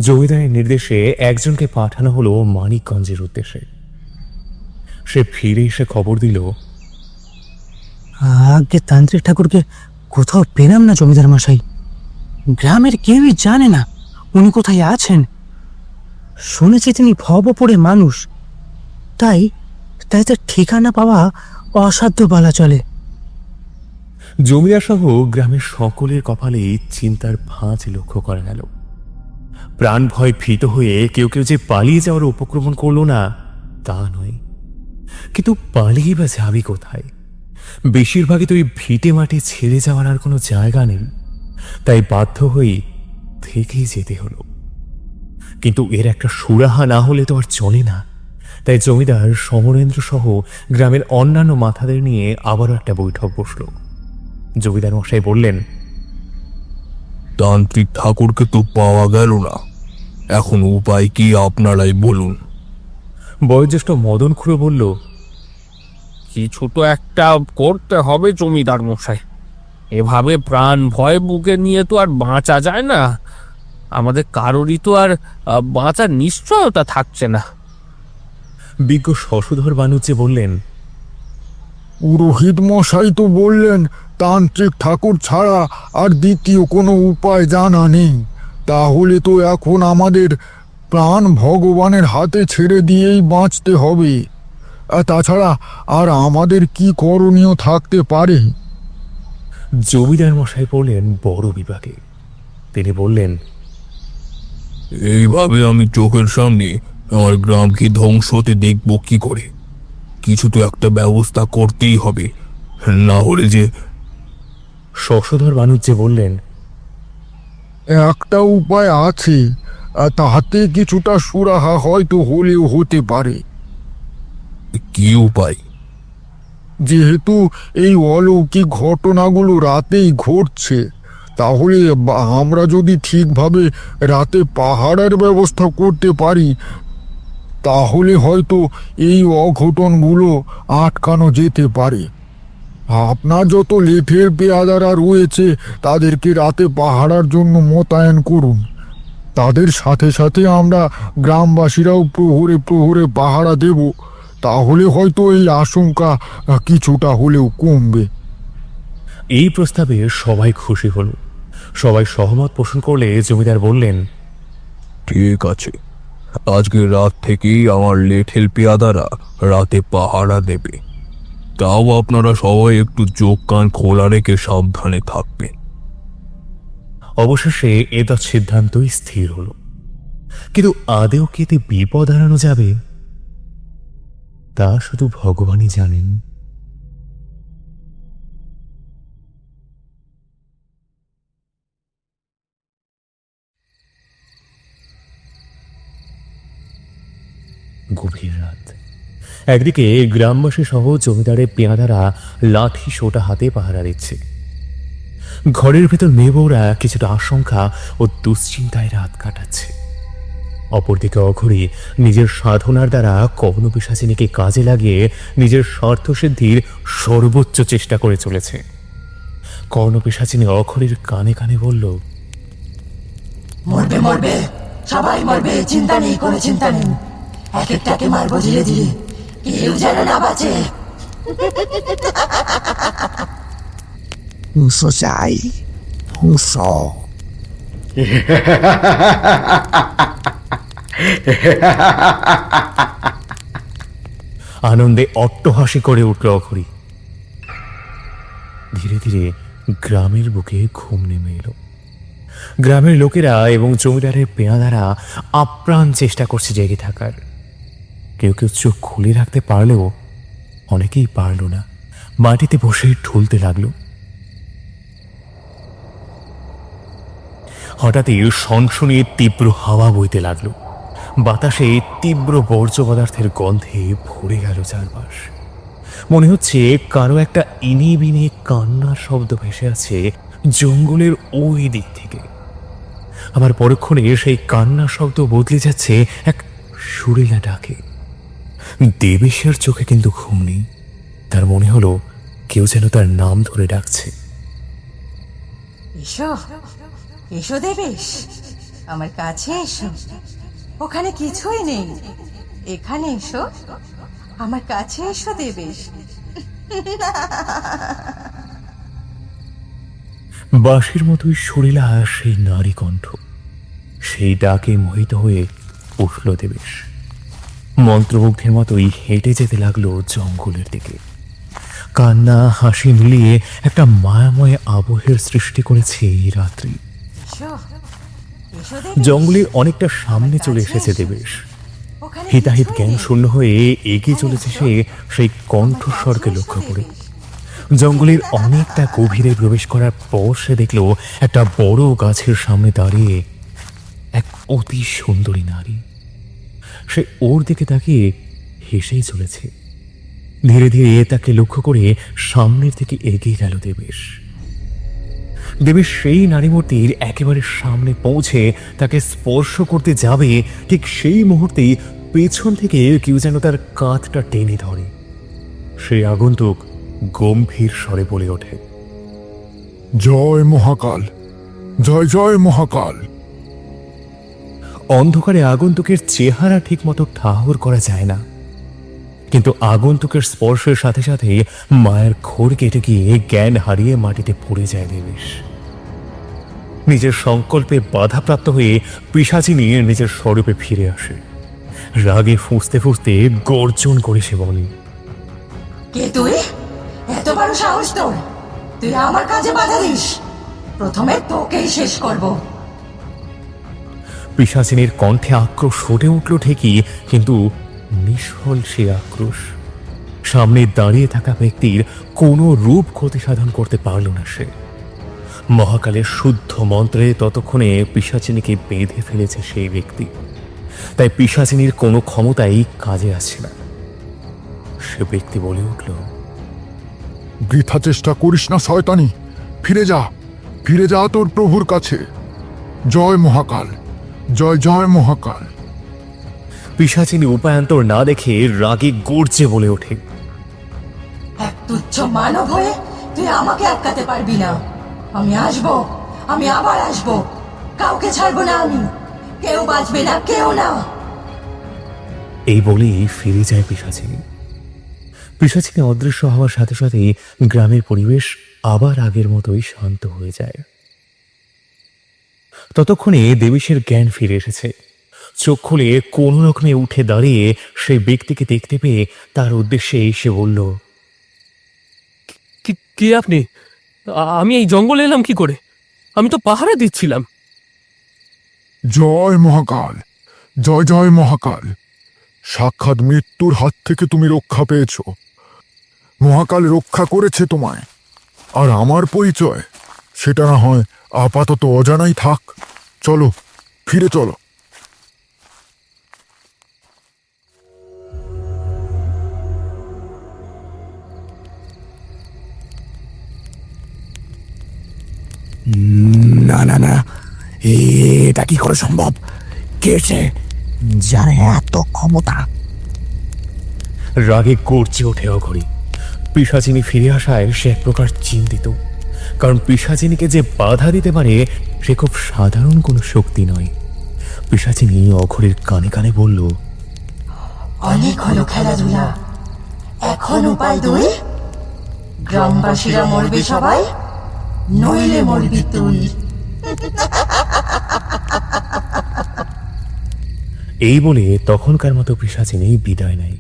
জমিদারের নির্দেশে একজনকে পাঠানো হলো মানিকগঞ্জের উদ্দেশ্যে। সে ফিরে এসে খবর দিল, আগে তান্ত্রিক ঠাকুরকে কোথাও পেলাম না জমিদার মশাই। গ্রামের কেউই জানে না উনি কোথায় আছেন। শুনেছি তিনি ভবপরে মানুষ, তাই তাই তার ঠিকানা পাওয়া অসাধ্য বলা চলে। জমিদার সহ গ্রামের সকলের কপালে চিন্তার ভাঁজ লক্ষ্য করা গেল। প্রাণ ভয় ভীত হয়ে কেউ কেউ যে পালিয়ে যাওয়ার উপক্রমণ করলো না তা নয়, কিন্তু পালিয়ে বা যাবি কোথায়? বেশিরভাগই তো এই ভিটে মাটি ছেড়ে যাওয়ার আর কোনো জায়গা নেই, তাই বাধ্য হয়ে থেকেই যেতে হলো। কিন্তু এর একটা সুরাহা না হলে তো আর চলে না। তাই জমিদার সমরেন্দ্র সহ গ্রামের অন্যান্য মাথাদের নিয়ে আবারও একটা বৈঠক বসল। জমিদার মশাই বললেন, তান্ত্রিক ঠাকুরকে তো পাওয়া গেল না, এখন উপায় কি আপনারাই বলুন। বয়োজ্যেষ্ঠ মদন খুড়ো বলল, কিছু তো একটা করতে হবে জমিদার মশাই। এভাবে প্রাণ ভয় বুকে নিয়ে তো আর বাঁচা যায় না। আমাদের কারোরই তো আর বাঁচার নিশ্চয়তা থাকছে না। বিজ্ঞ শশধর বাণিজ্যে বললেন, পুরোহিত মশাই তো বললেন তান্ত্রিক ঠাকুর ছাড়া আর দ্বিতীয় কোনো উপায় জানা নেই। তাহলে তো এখন আমাদের প্রাণ ভগবানের হাতে ছেড়ে দিয়েই বাঁচতে হবে। আর তাছাড়া আর আমাদের কি করণীয় থাকতে পারে? জমিদার মশাই পড়লেন বড় বিভাগে। তিনি বললেন, এইভাবে আমি চোখের সামনে আমার গ্রামকে ধ্বংস হতে দেখব কি করে? কিছু তো একটা ব্যবস্থা করতেই হবে, না হলে যে। শশধর বাণিজ্যে বললেন, একটা উপায় আছে, তাহাতে কিছুটা সুরাহা হয়তো হলেও হতে পারে। কি উপায়? যেহেতু এই অলৌকিক ঘটনাগুলো রাতেই ঘটছে, তাহলে আমরা যদি ঠিকভাবে রাতে পাহারার ব্যবস্থা করতে পারি তাহলে হয়তো এই অঘটনগুলো আটকানো যেতে পারে। আপনার যত লেঠের পেয়াদারা রয়েছে তাদেরকে রাতে পাহারার জন্য মোতায়েন করুন। তাদের সাথে সাথে আমরা গ্রামবাসীরাও প্রহরে প্রহরে পাহারা দেব, তাহলে হয়তো এই আশঙ্কা কিছুটা হলেও কমবে। এই প্রস্তাবে সবাই খুশি হল। সবাই সহমত পোষণ করলে জমিদার বললেন, ঠিক আছে, আজকে রাত থেকেই আমার লেঠেল পেয়াদারা রাতে পাহারা দেবে। তাও আপনারা সবাই একটু চোখ কান খোলা রেখে সাবধানে থাকবেন। অবশেষে এটা সিদ্ধান্তই স্থির হলো। কিন্তু আদেও কি এতে বিপদ এড়ানো যাবে তা শুধু ভগবানই জানেন। গভীর রাত। একদিকে গ্রামবাসী সহ জমিদারের পেয়াদারা লাঠি সোটা হাতে পাহারা দিচ্ছে। ঘরের ভেতর মেয়ে বউরা কিছুটা আশঙ্কা ও দুশ্চিন্তায় রাত কাটাচ্ছে। অপরদিকে অঘরী নিজের সাধনার দ্বারা কর্ণপিশাচিনীকে কাজে লাগিয়ে নিজের স্বার্থসিদ্ধির সর্বোচ্চ চেষ্টা করে চলেছে। কর্ণপিশাচিনী অঘরীর কানে কানে বলল, মরবে মরবে, সবাই মরবে, চিন্তা নেই, কোনো চিন্তা নেই। এক একটাকে মারবো ধীরে ধীরে, কেউ যেন না বাঁচে। হুঁসো চাই, হুঁসো। আনন্দে অট্টহাসি করে উঠল অঘরী। ধীরে ধীরে গ্রামের বুকে ঘুম নেমে এলো। গ্রামের লোকেরা এবং জমিদারের পেয়াদারা আপ্রাণ চেষ্টা করছে জেগে থাকার। কেউ কেউ চোখ খুলে রাখতে পারলেও অনেকেই পারল না, মাটিতে বসে ঠুলতে লাগলো। হঠাৎই সনসনিয়ে তীব্র হাওয়া বইতে লাগলো। বাতাসে তীব্র বর্জ্য পদার্থের গন্ধে ভরে গেল চারপাশ। মনে হচ্ছে কারো একটা ইনি বিনে কান্নার শব্দ ভেসে আছে জঙ্গলের ওই দিক থেকে। আবার পরক্ষণে সেই কান্নার শব্দ বদলে যাচ্ছে এক সুরেলা ডাকে। দেবেশের চোখে কিন্তু ঘুম নেই। তার মনে হলো কেউ যেন তার নাম ধরে ডাকছে। এসো এসো দেবেশ, আমার কাছে এসো। ওখানে কিছুই নেই, এখানে এসো, আমার কাছে এসো দেবেশ। বাঁশির মতোই সুরেলা সেই নারী কণ্ঠ। সেই ডাকে মোহিত হয়ে উঠল দেবেশ। মন্ত্রমুগ্ধের মতোই হেঁটে যেতে লাগলো জঙ্গলের দিকে। কান্না হাসি মিলিয়ে একটা মায়াময় আবহের সৃষ্টি করেছে এই রাত্রি। এসো এসো দেবেশ, জঙ্গলের অনেকটা সামনে চলে এসেছে দেবেশ। ওখানে হিতাহিত কিছুই জ্ঞান নেই। শূন্য হয়ে এগিয়ে চলেছে সে সেই কণ্ঠস্বরকে লক্ষ্য করে। জঙ্গলের অনেকটা গভীরে প্রবেশ করার পর সে দেখল একটা বড় গাছের সামনে দাঁড়িয়ে এক অতি সুন্দরী নারী। সে ওর দিকে তাকিয়ে হেসেই চলেছে। ধীরে ধীরে তাকে লক্ষ্য করে সামনের দিকে এগিয়ে গেল দেবেশ। দেবেশ সেই নারী মূর্তির একেবারে সামনে পৌঁছে তাকে স্পর্শ করতে যাবে, ঠিক সেই মুহূর্তেই পেছন থেকে কেউ যেন তার কাঁধটা টেনে ধরে। সেই আগন্তুক গম্ভীর স্বরে বলে ওঠে, জয় মহাকাল, জয় জয় মহাকাল। অন্ধকারে আগন্তুকের চেহারা ঠিক মতো ঠাহর করা যায় না, কিন্তু আগন্তুকের স্পর্শের সাথে সাথে মায়ের ঘোর কেটে গিয়ে জ্ঞান হারিয়ে মাটিতে পড়ে যায় দেবেশ। নিজের সংকল্পে বাধাপ্রাপ্ত হয়ে পিশাচিনী নিজের স্বরূপে ফিরে আসে। রাগে ফুঁসতে ফুঁসতে গর্জন করে সে বলে, কে তুই? এত বড় সাহস তোর, তুই আমার কাজে বাধা দিস? প্রথমে তোকেই শেষ করব। পিশাচিনীর কণ্ঠে আক্রোশ ফুটে উঠল ঠিকই, কিন্তু নিষ্ফল সে আক্রোশ। সামনে দাঁড়িয়ে থাকা ব্যক্তির কোনো রূপ ক্ষতি সাধন করতে পারল না সে। মহাকালের শুদ্ধ মন্ত্রে ততক্ষণে পিশাচিনীকে বেঁধে ফেলেছে সেই ব্যক্তি, তাই পিশাচিনীর কোনো ক্ষমতাই কাজে আসছে না। সে ব্যক্তি বলে উঠল, বৃথা চেষ্টা করিস না শয়তানি, ফিরে যা, ফিরে যা তোর প্রভুর কাছে। জয় মহাকাল, জয় জয় মহাকাল। পিশাচিনী উপায়ান্তর না দেখে রাগে গর্জে বলে ওঠে, একটা তুচ্ছ মানব হয়ে তুই আমাকে আটকাতে পারবি না। আমি আসবো, আমি আবার আসবো, কাউকে ছাড়বো না আমি। কেউ বাঁচবে না, কেউ না। এই বলেই ফিরে যায় পিশাচিনী। পিশাচিনী অদৃশ্য হওয়ার সাথে সাথেই গ্রামের পরিবেশ আবার আগের মতোই শান্ত হয়ে যায়। ততক্ষণে দেবেশের জ্ঞান ফিরে এসেছে। চোখ খুলে কোনো রকমে উঠে দাঁড়িয়ে সেই ব্যক্তিকে দেখতে পেয়ে তার উদ্দেশ্যে এসে বলল, কে আপনি? আমি এই জঙ্গলে এলাম কি করে? আমি তো পাহারা দিচ্ছিলাম। জয় মহাকাল, জয় জয় মহাকাল। সাক্ষাৎ মৃত্যুর হাত থেকে তুমি রক্ষা পেয়েছ। মহাকাল রক্ষা করেছে তোমায়। আর আমার পরিচয়, সেটা না হয় আপাতত অজানাই থাক। চলো, ফিরে চলো। না না না, এটা কি করে সম্ভব? কে সে, যার এত ক্ষমতা? রাগে গর্জে ওঠে অঘরী। পিশাচিনী ফিরে আসায় সে এক প্রকার চিন্তিত, কারণ পিশাচিনীকে যে বাধা দিতে পারে সে খুব সাধারণ কোনো শক্তি নয়। পিশাচিনী অঘরীর কানে কানে বলল, অনেক হলো খেলাধুলা, এখন উপায় দুই। গ্রামবাসীরা মরবে সবাই, নইলে মরবি তুই। এই বলে তখনকার মতো পিশাচিনী বিদায় নেয়।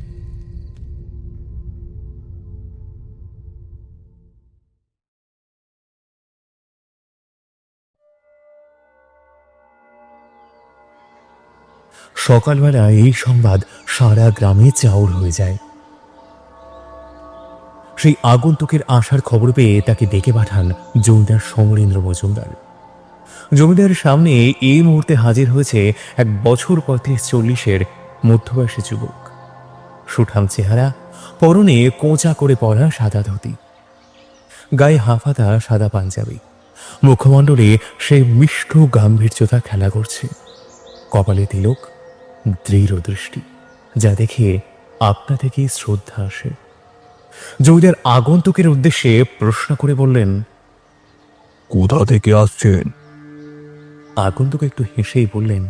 সকালবেলা এই সংবাদ সারা গ্রামে চাউর হয়ে যায়। সেই আগন্তুকের আসার খবর পেয়ে তাকে ডেকে পাঠান জমিদার সমরেন্দ্র মজুমদার। জমিদারের সামনে এই মুহূর্তে হাজির হয়েছে এক বছর ৩৫-৪০-এর মধ্যবয়সী যুবক। সুঠাম চেহারা, পরনে কোঁচা করে পরা সাদা ধুতি, গায়ে হাফাতা সাদা পাঞ্জাবি, মুখমণ্ডলে সেই মিষ্ট গাম্ভীর্যতা খেলা করছে। কপালে তিলক, দৃঢ় দৃষ্টি, যা দেখে আপনা থেকেই শ্রদ্ধা আসে। জমিদার আগন্তুকের উদ্দেশ্যে প্রশ্ন করে বললেন, কোথা থেকে আসছেন? আগন্তুক একটু হেসেই বললেন,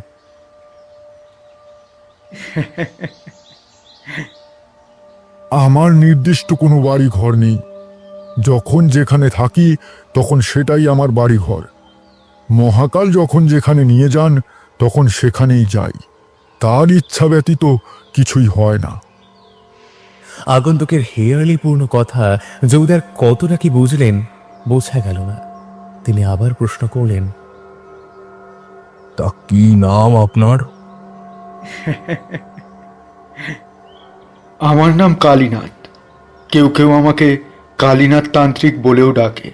আমার নির্দিষ্ট কোনো বাড়ি ঘর নেই। যখন যেখানে থাকি তখন সেটাই আমার বাড়ি ঘর। মহাকাল যখন যেখানে নিয়ে যান তখন সেখানেই যাই। তার ইচ্ছা ব্যতীত কিছুই হয় না। আগন্তুকের হেয়ালিপূর্ণ কথা জমিদার কতটা কি বুঝলেন বোঝা গেল না। তিনি আবার প্রশ্ন করলেন, তা কি নাম আপনার? আমার নাম কালীনাথ। কেউ কেউ আমাকে কালীনাথ তান্ত্রিক বলেও ডাকে।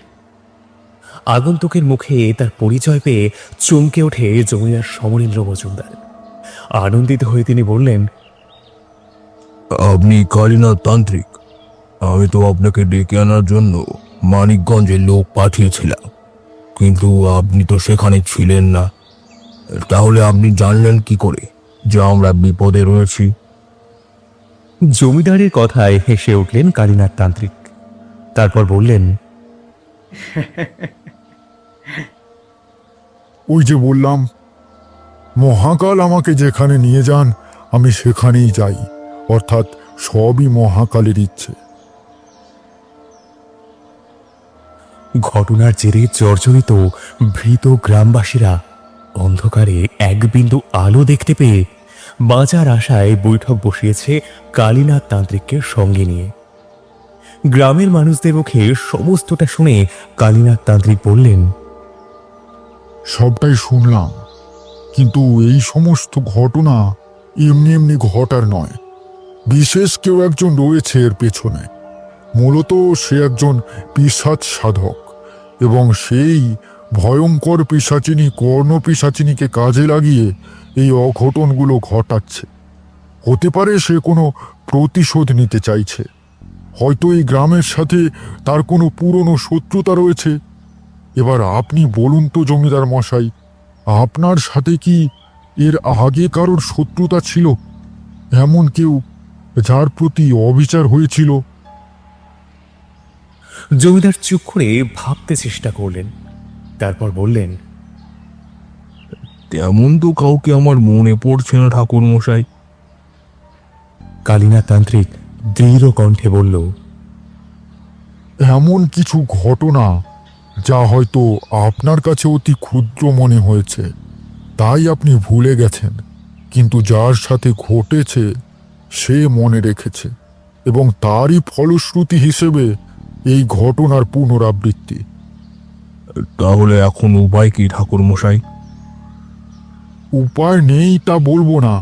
আগন্তুকের মুখে তার পরিচয় পেয়ে চমকে ওঠে জমিদার সমরেন্দ্র মজুমদার। আনন্দিত হয়ে তিনি বললেন, আপনি কালীনাথ তান্ত্রিক? আমি তো আপনাকে ডেকে আনার জন্য মানিকগঞ্জে লোক পাঠিয়েছিলাম, কিন্তু আপনি তো সেখানে ছিলেন না। তাহলে আপনি জানলেন কি করে যে আমরা বিপদে রয়েছি? জমিদারের কথায় হেসে উঠলেন কালীনাথ তান্ত্রিক। তারপর বললেন, ওই যে বললাম, মহাকাল আমাকে যেখানে নিয়ে যান আমি সেখানেই যাই। অর্থাৎ সবই মহাকালের ইচ্ছে। ঘটনার জেরে জর্জরিত ভীত গ্রামবাসীরা অন্ধকারে এক বিন্দু আলো দেখতে পেয়ে বাঁচার আশায় বৈঠক বসিয়েছে কালীনাথ তান্ত্রিককে সঙ্গে নিয়ে। গ্রামের মানুষদের মুখে সমস্তটা শুনে কালীনাথ তান্ত্রিক বললেন, সবটাই শুনলাম, কিন্তু এই সমস্ত ঘটনা এমনি এমনি ঘটার নয়। বিশেষ কেউ একজন রয়েছে এর পেছনে। মূলত সে একজন পিশাচ সাধক, এবং সেই ভয়ঙ্কর পিশাচিনী কর্ণ পিশাচিনীকে কাজে লাগিয়ে এই অঘটনগুলো ঘটাচ্ছে। হতে পারে সে কোনো প্রতিশোধ নিতে চাইছে। হয়তো এই গ্রামের সাথে তার কোনো পুরনো শত্রুতা রয়েছে। এবার আপনি বলুন তো জমিদার মশাই, আপনার সাথে কি এর আগে কারোর শত্রুতা ছিল? এমন কেউ যার প্রতি অবিচার হয়েছিল? জমিদার চুপ করে ভাবতে চেষ্টা করলেন, তারপর বললেন, তেমন তো কাউকে আমার মনে পড়ছে না ঠাকুর মশাই। কালীনাথ তান্ত্রিক দৃঢ় কণ্ঠে বলল, এমন কিছু ঘটনা যা হয়তো আপনার কাছে অতি ক্ষুদ্র মনে হয়েছে, তাই আপনি ভুলে গেছেন, কিন্তু যার সাথে ঘটেছে সে মনে রেখেছে এবং তারই ফলশ্রুতি হিসেবে এই ঘটনার পুনরাবৃত্তি। তাহলে এখন উপায় কি ঠাকুর মশাই? উপায় নেই তা বলবো না,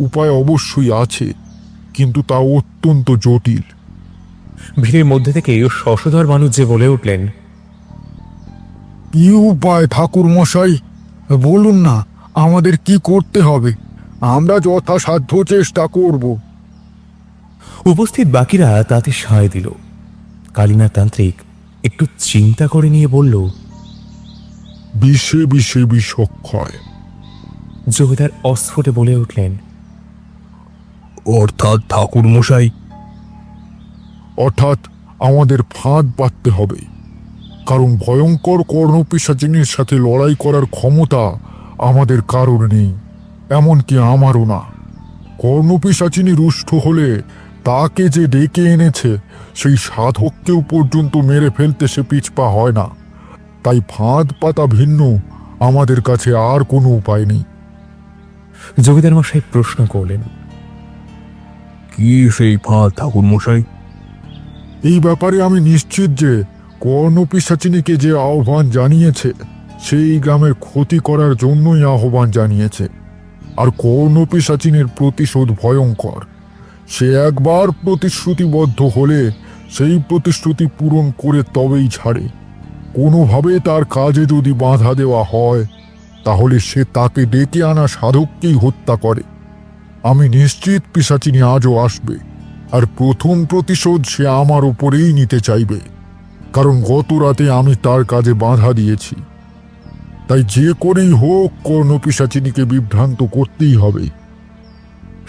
উপায় অবশ্যই আছে, কিন্তু তা অত্যন্ত জটিল। ভিড়ের মধ্যে থেকে শশধর মানুষ যে বলে উঠলেন, কি উপায় ঠাকুর মশাই, বলুন না, আমাদের কি করতে হবে? আমরা যথাসাধ্য চেষ্টা করব। উপস্থিত বাকিরা তাতে সায় দিল। কালীনাথ তান্ত্রিক একটু চিন্তা করে নিয়ে বলল, বিষে বিষে বিষক্ষয়। জমিদার অস্ফুটে বলে উঠলেন, অর্থাৎ ঠাকুর মশাই? অর্থাৎ আমাদের ফাঁদ পাততে হবে, কারণ ভয়ঙ্কর কর্ণপিশাচিনীর সাথে লড়াই করার ক্ষমতা আমাদের কারোর নেই, এমনকি আমারও না। কর্ণপিশাচিনী রুষ্ট হলে তাকে যে ডেকে এনেছে সেই সাধককেও পর্যন্ত মেরে ফেলতে সে পিছপা হয় না। তাই ফাঁদ পাতা ভিন্ন আমাদের কাছে আর কোনো উপায় নেই। জমিদার মশাই প্রশ্ন করলেন, কি সেই ফাঁদ ঠাকুর মশাই? এই ব্যাপারে আমি নিশ্চিত যে কর্ণপিশাচিনীকে যে আহ্বান জানিয়েছে সেই গ্রামের ক্ষতি করার জন্যই আহ্বান জানিয়েছে। আর কর্ণপিশাচিনীর প্রতিশোধ ভয়ঙ্কর। সে একবার প্রতিশ্রুতিবদ্ধ হলে সেই প্রতিশ্রুতি পূরণ করে তবেই ছাড়ে। কোনোভাবে তার কাজে যদি বাধা দেওয়া হয় তাহলে সে তাকে ডেকে আনা সাধককেই হত্যা করে। আমি নিশ্চিত পিশাচিনী আজও আসবে, আর প্রথম প্রতিশোধ সে আমার উপরেই নিতে চাইবে, কারণ গত রাতে আমি তার কাজে বাধা দিয়েছি। তাই যে করেই হোক কর্ণপিশাচিনীকে বিভ্রান্ত করতেই হবে।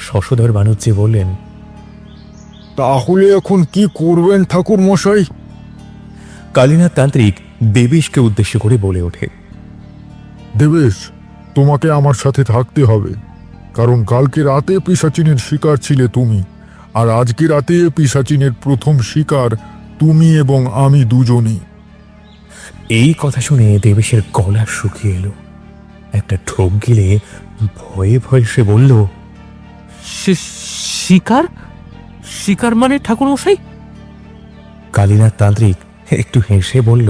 শশধর বানুজ্জে বললেন, তাহলে এখন কি করবেন ঠাকুর মশাই? কালীনাথ তান্ত্রিক দেবেশকে উদ্দেশ্য করে বলে ওঠে, দেবেশ, তোমাকে আমার সাথে থাকতে হবে, কারণ কালকে রাতে পিশাচিনের শিকার ছিলে তুমি, আর আজকে রাতে পিশাচিনের প্রথম শিকার তুমি এবং আমি দুজনেই। এই কথা শুনে দেবেশের গলা শুকিয়ে এলো। একটা ঠোক গিলে ভয়ে ভয়ে সে বলল, শিকার? শিকার মানে ঠাকুর মশাই? কালীনাথ তান্ত্রিক একটু হেসে বলল,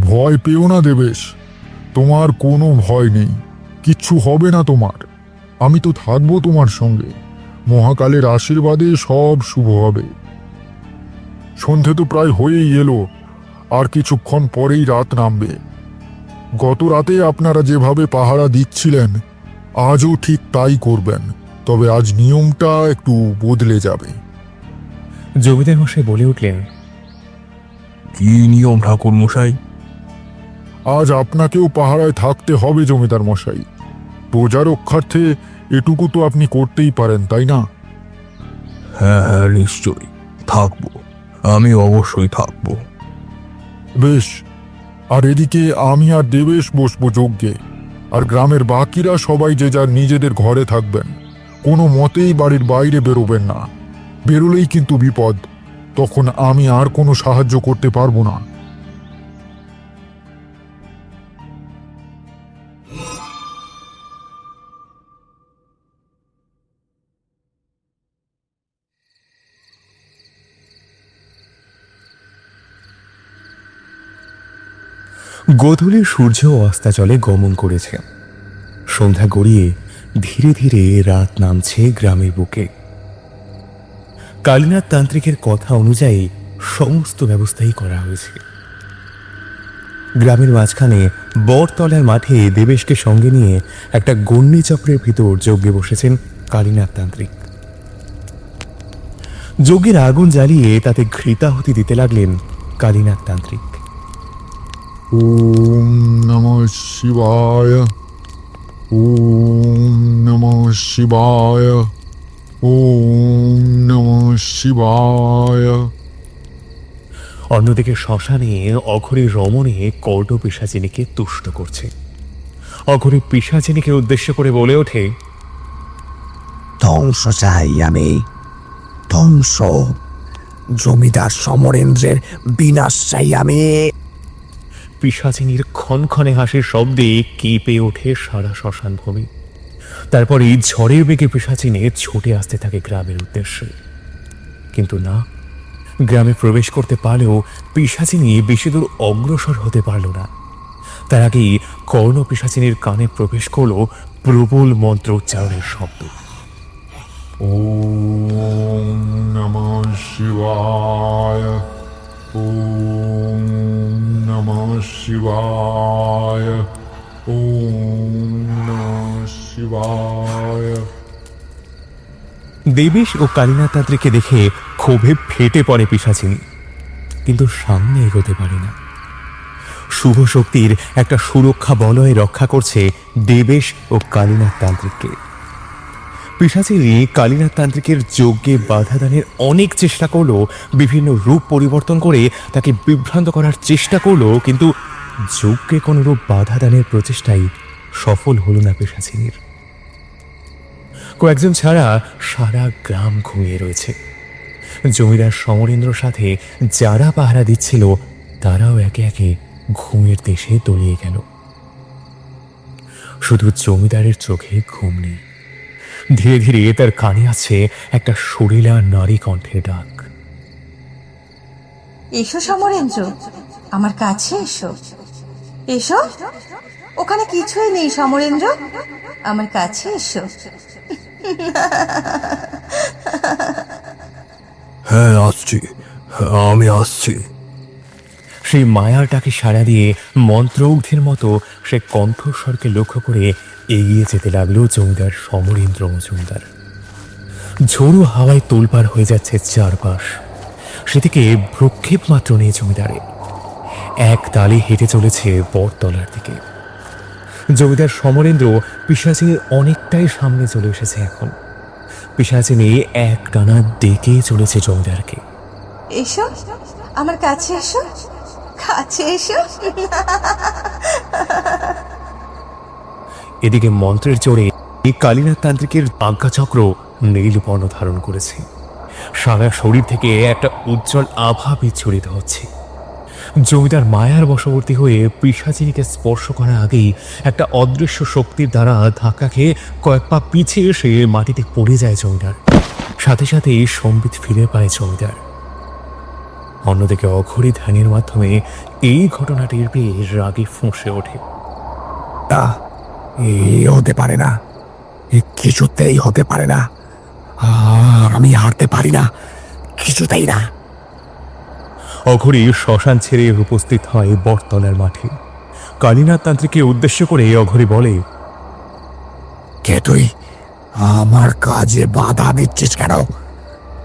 ভয় পেও না দেবেশ, তোমার কোনো ভয় নেই, কিচ্ছু হবে না তোমার। আমি তো থাকবো তোমার সঙ্গে, মহাকালের আশীর্বাদে সব শুভ হবে। সন্ধে তো প্রায় হয়েই এলো, আর কিছুক্ষণ পরেই রাত নামবে। গত রাতে আপনারা যেভাবে পাহারা দিচ্ছিলেন আজও ঠিক তাই করবেন, তবে আজ নিয়মটা একটু বদলে যাবে। জমিদার মশাই বলে উঠলেন, কি নিয়ম ঠাকুর মশাই? আজ আপনাকেও পাহারায় থাকতে হবে জমিদার মশাই। প্রজা রক্ষার্থে এটুকু তো আপনি করতেই পারেন, তাই না? হ্যাঁ হ্যাঁ, নিশ্চয়ই থাকবো, আমি অবশ্যই থাকবো। বেশ, আর এদিকে আমি আর দেবেশ বসবো যজ্ঞে, আর গ্রামের বাকিরা সবাই যে যার নিজেদের ঘরে থাকবেন। কোনো মতেই বাড়ির বাইরে বেরোবেন না, বেরোলেই কিন্তু বিপদ, তখন আমি আর কোনো সাহায্য করতে পারবো না। গোধূলি সূর্য অস্তাচলে গমন করেছে। সন্ধ্যা গড়িয়ে ধীরে ধীরে রাত নামছে গ্রামের বুকে। কালীনাথ তান্ত্রিকের কথা অনুযায়ী সমস্ত ব্যবস্থাই করা হয়েছে। গ্রামের মাঝখানে বটতলার মাঠে দেবেশকে সঙ্গে নিয়ে একটা গণ্যি চক্রের ভিতর যজ্ঞে বসেছেন কালীনাথ তান্ত্রিক। যজ্ঞের আগুন জ্বালিয়ে তাতে ঘৃতাহুতি দিতে লাগলেন কালীনাথ তান্ত্রিক। ওম নমঃ শিবায়, ওম নমঃ শিবায়। ওম নমঃ শিবায়। অন্যদিকে শ্মশানে অঘরী রমণী কর্ণ পিশাচিনীকে তুষ্ট করছে। অঘরী পিশাচিনীকে উদ্দেশ্য করে বলে ওঠে, ধ্বংস চাই আমি, ধ্বংস। জমিদার সমরেন্দ্রের বিনাশ চাই আমি। পিশাচিনীর ক্ষণক্ষণে হাসির শব্দে কেঁপে ওঠে সারা শ্মশান ভূমি। তারপরে ঝড়ের বেগে পিশাচিনী ছুটে আসতে থাকে গ্রামের উদ্দেশ্যে। কিন্তু না, গ্রামে প্রবেশ করতে পারলেও পিশাচিনী বেশি দূর অগ্রসর হতে পারল না। তার আগেই কর্ণ পিশাচিনীর কানে প্রবেশ করলো প্রবল মন্ত্র উচ্চারণের শব্দ। ওম নমঃ শিবায়। ওম নমঃ শিবায়। ওম নমঃ শিবায়। দেবেশ ও কালীনাথ তান্ত্রিককে দেখে ক্ষোভে ফেটে পড়ে পিশাচিনী, কিন্তু সামনে এগোতে পারে না। শুভ শক্তির একটা সুরক্ষা বলয় রক্ষা করছে দেবেশ ও কালীনাথ তান্ত্রিককে। পিশাচিনী কালীনাথ তান্ত্রিকের যজ্ঞে বাধা দানের অনেক চেষ্টা করলো, বিভিন্ন রূপ পরিবর্তন করে তাকে বিভ্রান্ত করার চেষ্টা করলো, কিন্তু যজ্ঞে কোনো রূপ বাধা দানের প্রচেষ্টাই সফল হলো না পিশাচিনীর। কয়েকজন ছাড়া সারা গ্রাম ঘুমিয়ে রয়েছে। জমিদার সমরেন্দ্রর সাথে যারা পাহারা দিচ্ছিল তারাও একে একে ঘুমের দেশে তলিয়ে গেল। শুধু জমিদারের চোখে ঘুম নেই। ধীরে ধীরে তার কানে আছে একটা সুরেলা নারী কণ্ঠের ডাক। এসো সমরেন্দ্র, আমার কাছে এসো। এসো, ওখানে কিছুই নেই সমরেন্দ্র, আমার কাছে এসো। হ্যাঁ আসছি, আমি আসছি। সেই মায়াটাকে সাড়া দিয়ে মন্ত্রউগ্ধের মতো সে কণ্ঠস্বরকে লক্ষ্য করে এগিয়ে যেতে লাগলো জমিদার সমরেন্দ্র মজুমদার। ঝোড়ো হাওয়ায় তোলপাড় হয়ে যাচ্ছে চারপাশ। সেদিকে ভ্রুক্ষেপ মাত্র নেই জমিদারে। এক তালে হেঁটে চলেছে বটতলার দিকে। জমিদার সমরেন্দ্র পিশাচিনীর অনেকটাই সামনে চলে এসেছে এখন। পিশাচিনী এক টানা ডেকে চলেছে জমিদারকে। এসো, আমার কাছে এসো, কাছে এসো। এদিকে মন্ত্রের জোরে কালীনাথ তান্ত্রিকের আজ্ঞাচক্র নীলবর্ণ ধারণ করেছে। সারা শরীর থেকে একটা উজ্জ্বল আভা বিচ্ছুরিত হচ্ছে। জমিদার মায়ার বশবর্তী হয়ে পিশাচিনীকে স্পর্শ করার আগেই একটা অদৃশ্য শক্তির দ্বারা ধাক্কা খেয়ে কয়েক পা পিছিয়ে এসে মাটিতে পড়ে যায় জমিদার। সাথে সাথে সম্বিত ফিরে পায় জমিদার। অন্যদিকে অঘরী ধ্যানের মাধ্যমে এই ঘটনাটির পেয়ে রাগে ফুঁসে ওঠে। হতে পারে না, কিছুতেই হতে পারে না। আমি হারতে পারি না, কিছুতেই না। অঘরী শ্মশান ছেড়ে উপস্থিত হয় বটতলার মাঠে। কালীনাথ তান্ত্রিককে উদ্দেশ্য করে অঘরী বলে, কে তুই? আমার কাজে বাধা দিচ্ছিস কেন?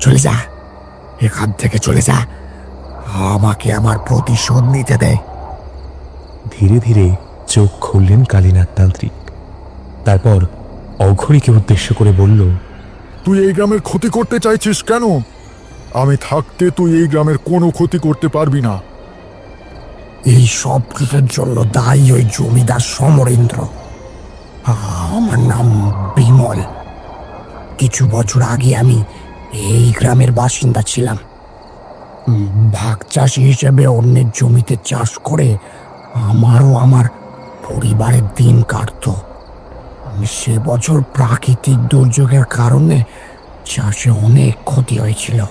চলে যা, এখান থেকে চলে যা। আমাকে আমার প্রতিশোধ নিতে দে। ধীরে ধীরে চোখ খুললেন কালীনাথ তান্ত্রিক। তারপর অঘরীকে উদ্দেশ্য করে বলল, তুই এই গ্রামের ক্ষতি করতে চাইছিস কেন? আমি থাকতে তুই এই গ্রামের কোনো ক্ষতি করতে পারবি না। এই সব কিছুর জন্য দায়ী ওই জমিদার সমরেন্দ্র। আমার নাম বিমল। কিছু বছর আগে আমি এই গ্রামের বাসিন্দা ছিলাম। ভাগ চাষি হিসেবে অন্যের জমিতে চাষ করে আমারও আমার পরিবারের দিন কাটতো। সে বছর প্রাকৃতিক দুর্যোগের কারণে চাষে অনেক ক্ষতি হয়েছিল।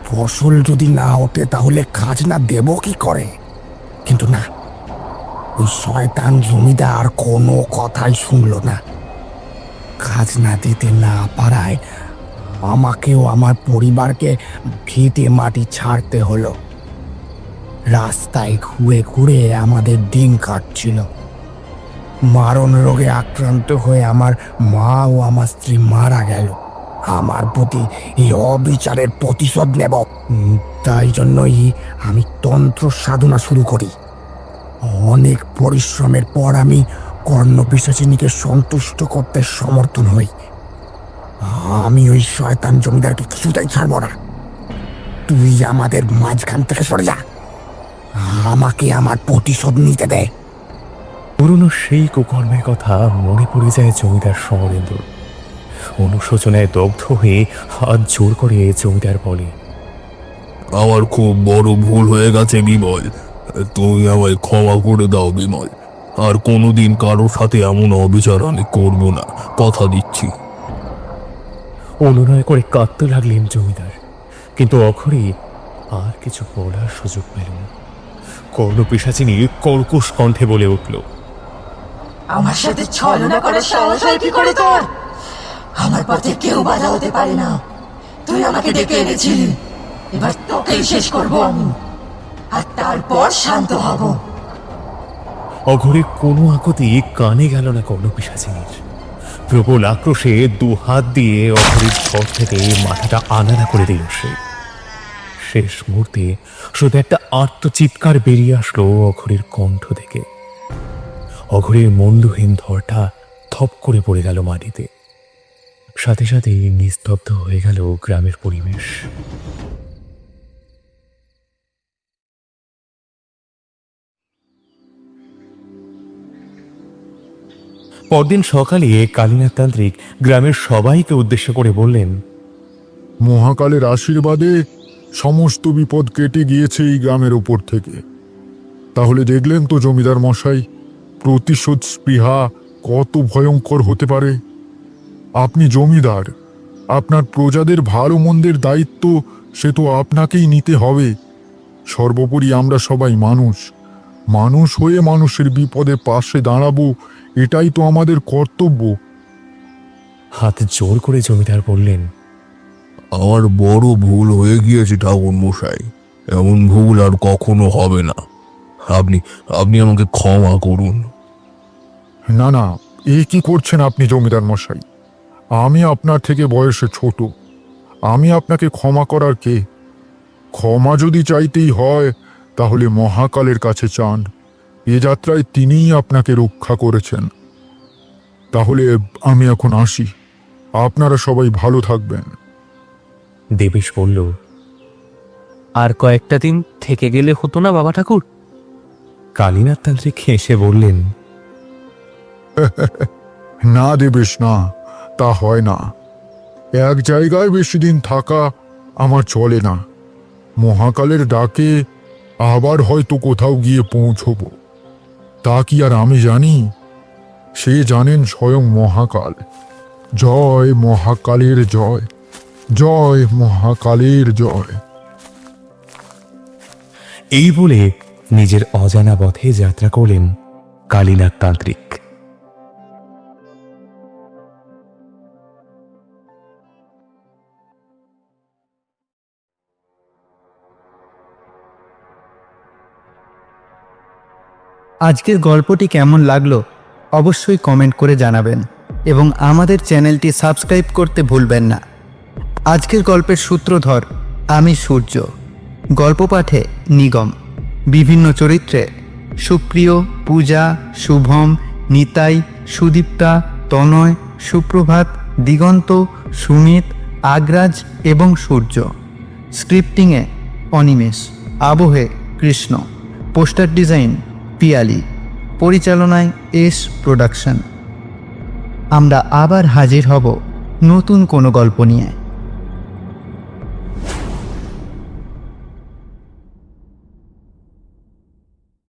ফসল যদি না ওঠে তাহলে খাজনা দেব কি করে? কিন্তু না, ওই শয়তান জমিদার কোনো কথাই শুনল না। খাজনা দিতে না পারায় আমাকেও আমার পরিবারকে ভিটে মাটি ছাড়তে হলো। রাস্তায় ঘুরে ঘুরে আমাদের দিন কাটছিল। মারণ রোগে আক্রান্ত হয়ে আমার মা ও আমার স্ত্রী মারা গেল। আমার প্রতি এই অবিচারের প্রতিশোধ নেব। তাই জন্যই আমি তন্ত্র সাধনা শুরু করি। অনেক পরিশ্রমের পর আমি কর্ণ পিশাচিনীকে সন্তুষ্ট করতে সমর্থন হই। আমি ওই শয়তান জমিদারকে কিছুতেই ছাড়বো না। তুই আমাদের মাঝখান থেকে সরে যা, আমাকে আমার প্রতিশোধ নিতে দে। পুরনো সেই কুকর্মের কথা মনে পড়ে যায় জমিদার সমরেন্দ্র। অনুশোচনায় দগ্ধ হয়ে হাত জোর করে জমিদার বলে, আমার খুব বড় ভুল হয়ে গেছে বিমল, তুমি আমায় ক্ষমা করে দাও বিমল। আর কোনোদিন কারোর সাথে এমন অবিচার আমি করবো না, কথা দিচ্ছি। অনুনয় করে কাঁদতে লাগলেন জমিদার, কিন্তু অখরে আর কিছু বলার সুযোগ পেল না। কর্ণপিশাচিনী কর্কশ কণ্ঠে বলে উঠল, আমার সাথে ছলনা করার সাহস হয় কি করে তোর? আমার পথে কেউ বাধা হতে পারে না। তুই আমাকে ডেকে এনেছিলি, এবার তোকেই শেষ করব আমি, আর তারপর শান্ত হব। অঘরে কোনো আকুতি কানে গেল না কর্ণপিশাচিনীর। প্রবল আক্রোশে দু হাত দিয়ে অঘরের ঘর থেকে মাথাটা আলাদা করে দিল সে। শেষ মুহূর্তে শুধু একটা আর্তচিৎকার বেরিয়ে আসলো অঘরের কণ্ঠ থেকে। অঘরের মূল্যহীন ধরটা থপ করে পড়ে গেল মাটিতে। সাথে সাথে নিস্তব্ধ হয়ে গেল গ্রামের পরিবেশ। পরদিন সকালে কালীনাথ তান্ত্রিক গ্রামের সবাইকে উদ্দেশ্য করে বললেন, মহাকালের আশীর্বাদে সমস্ত বিপদ কেটে গিয়েছে এই গ্রামের উপর থেকে। তাহলে দেখলেন তো জমিদার মশাই, প্রতিশোধ স্পৃহা কত ভয়ঙ্কর হতে পারে। আপনি জমিদার, আপনার প্রজাদের ভালো মন্দের দায়িত্ব সে তো আপনাকেই নিতে হবে। সর্বোপরি আমরা সবাই মানুষ, মানুষ হয়ে মানুষের বিপদে পাশে দাঁড়াবো, এটাই তো আমাদের কর্তব্য। হাত জোর করে জমিদার বললেন, আমার বড় ভুল হয়ে গিয়েছে ঠাকুর মশাই, এমন ভুল আর কখনো হবে না। আপনি আপনি আমাকে ক্ষমা করুন। না না, এ কি করছেন আপনি জমিদার মশাই? আমি আপনার থেকে বয়সে ছোট, আমি আপনাকে ক্ষমা করার কে? ক্ষমা যদি চাইতেই হয় তাহলে মহাকালের কাছে চান, এ যাত্রায় তিনিই আপনাকে রক্ষা করেছেন। তাহলে আমি এখন আসি, আপনারা সবাই ভালো থাকবেন। দেবেশ বলল, আর কয়েকটা দিন থেকে গেলে হতো না বাবা ঠাকুর? কালীনাথ তান্ত্রিক হেসে বললেন, না দেবেশ না, তা হয় না। এক জায়গায় বেশি দিন থাকা আমার চলে না। মহাকালের ডাকে আবার হয়তো কোথাও গিয়ে পৌঁছব, তা কি আর আমি জানি? সে জানেন স্বয়ং মহাকাল। জয় মহাকালের জয়, জয় মহাকালের জয়। এই বলে নিজের অজানা পথে যাত্রা করলেন কালীনাথ তান্ত্রিক। আজকের গল্পটি কেমন লাগলো অবশ্যই কমেন্ট করে জানাবেন এবং আমাদের চ্যানেলটি সাবস্ক্রাইব করতে ভুলবেন না। আজকের গল্পের সূত্রধর আমি সূর্য, গল্প পাঠে নিগম, বিভিন্ন চরিত্রে সুপ্রিয়, পূজা, শুভম, নিতাই, সুদীপ্তা, তনয়, সুপ্রভাত, দিগন্ত, সুমিত, আগ্রাজ এবং সূর্য। স্ক্রিপ্টিংয়ে অনিমেষ, আবহে কৃষ্ণ, পোস্টার ডিজাইন পিয়ালি, পরিচালনায় এস প্রোডাকশন। আমরা আবার হাজির হব নতুন কোনো গল্প নিয়ে।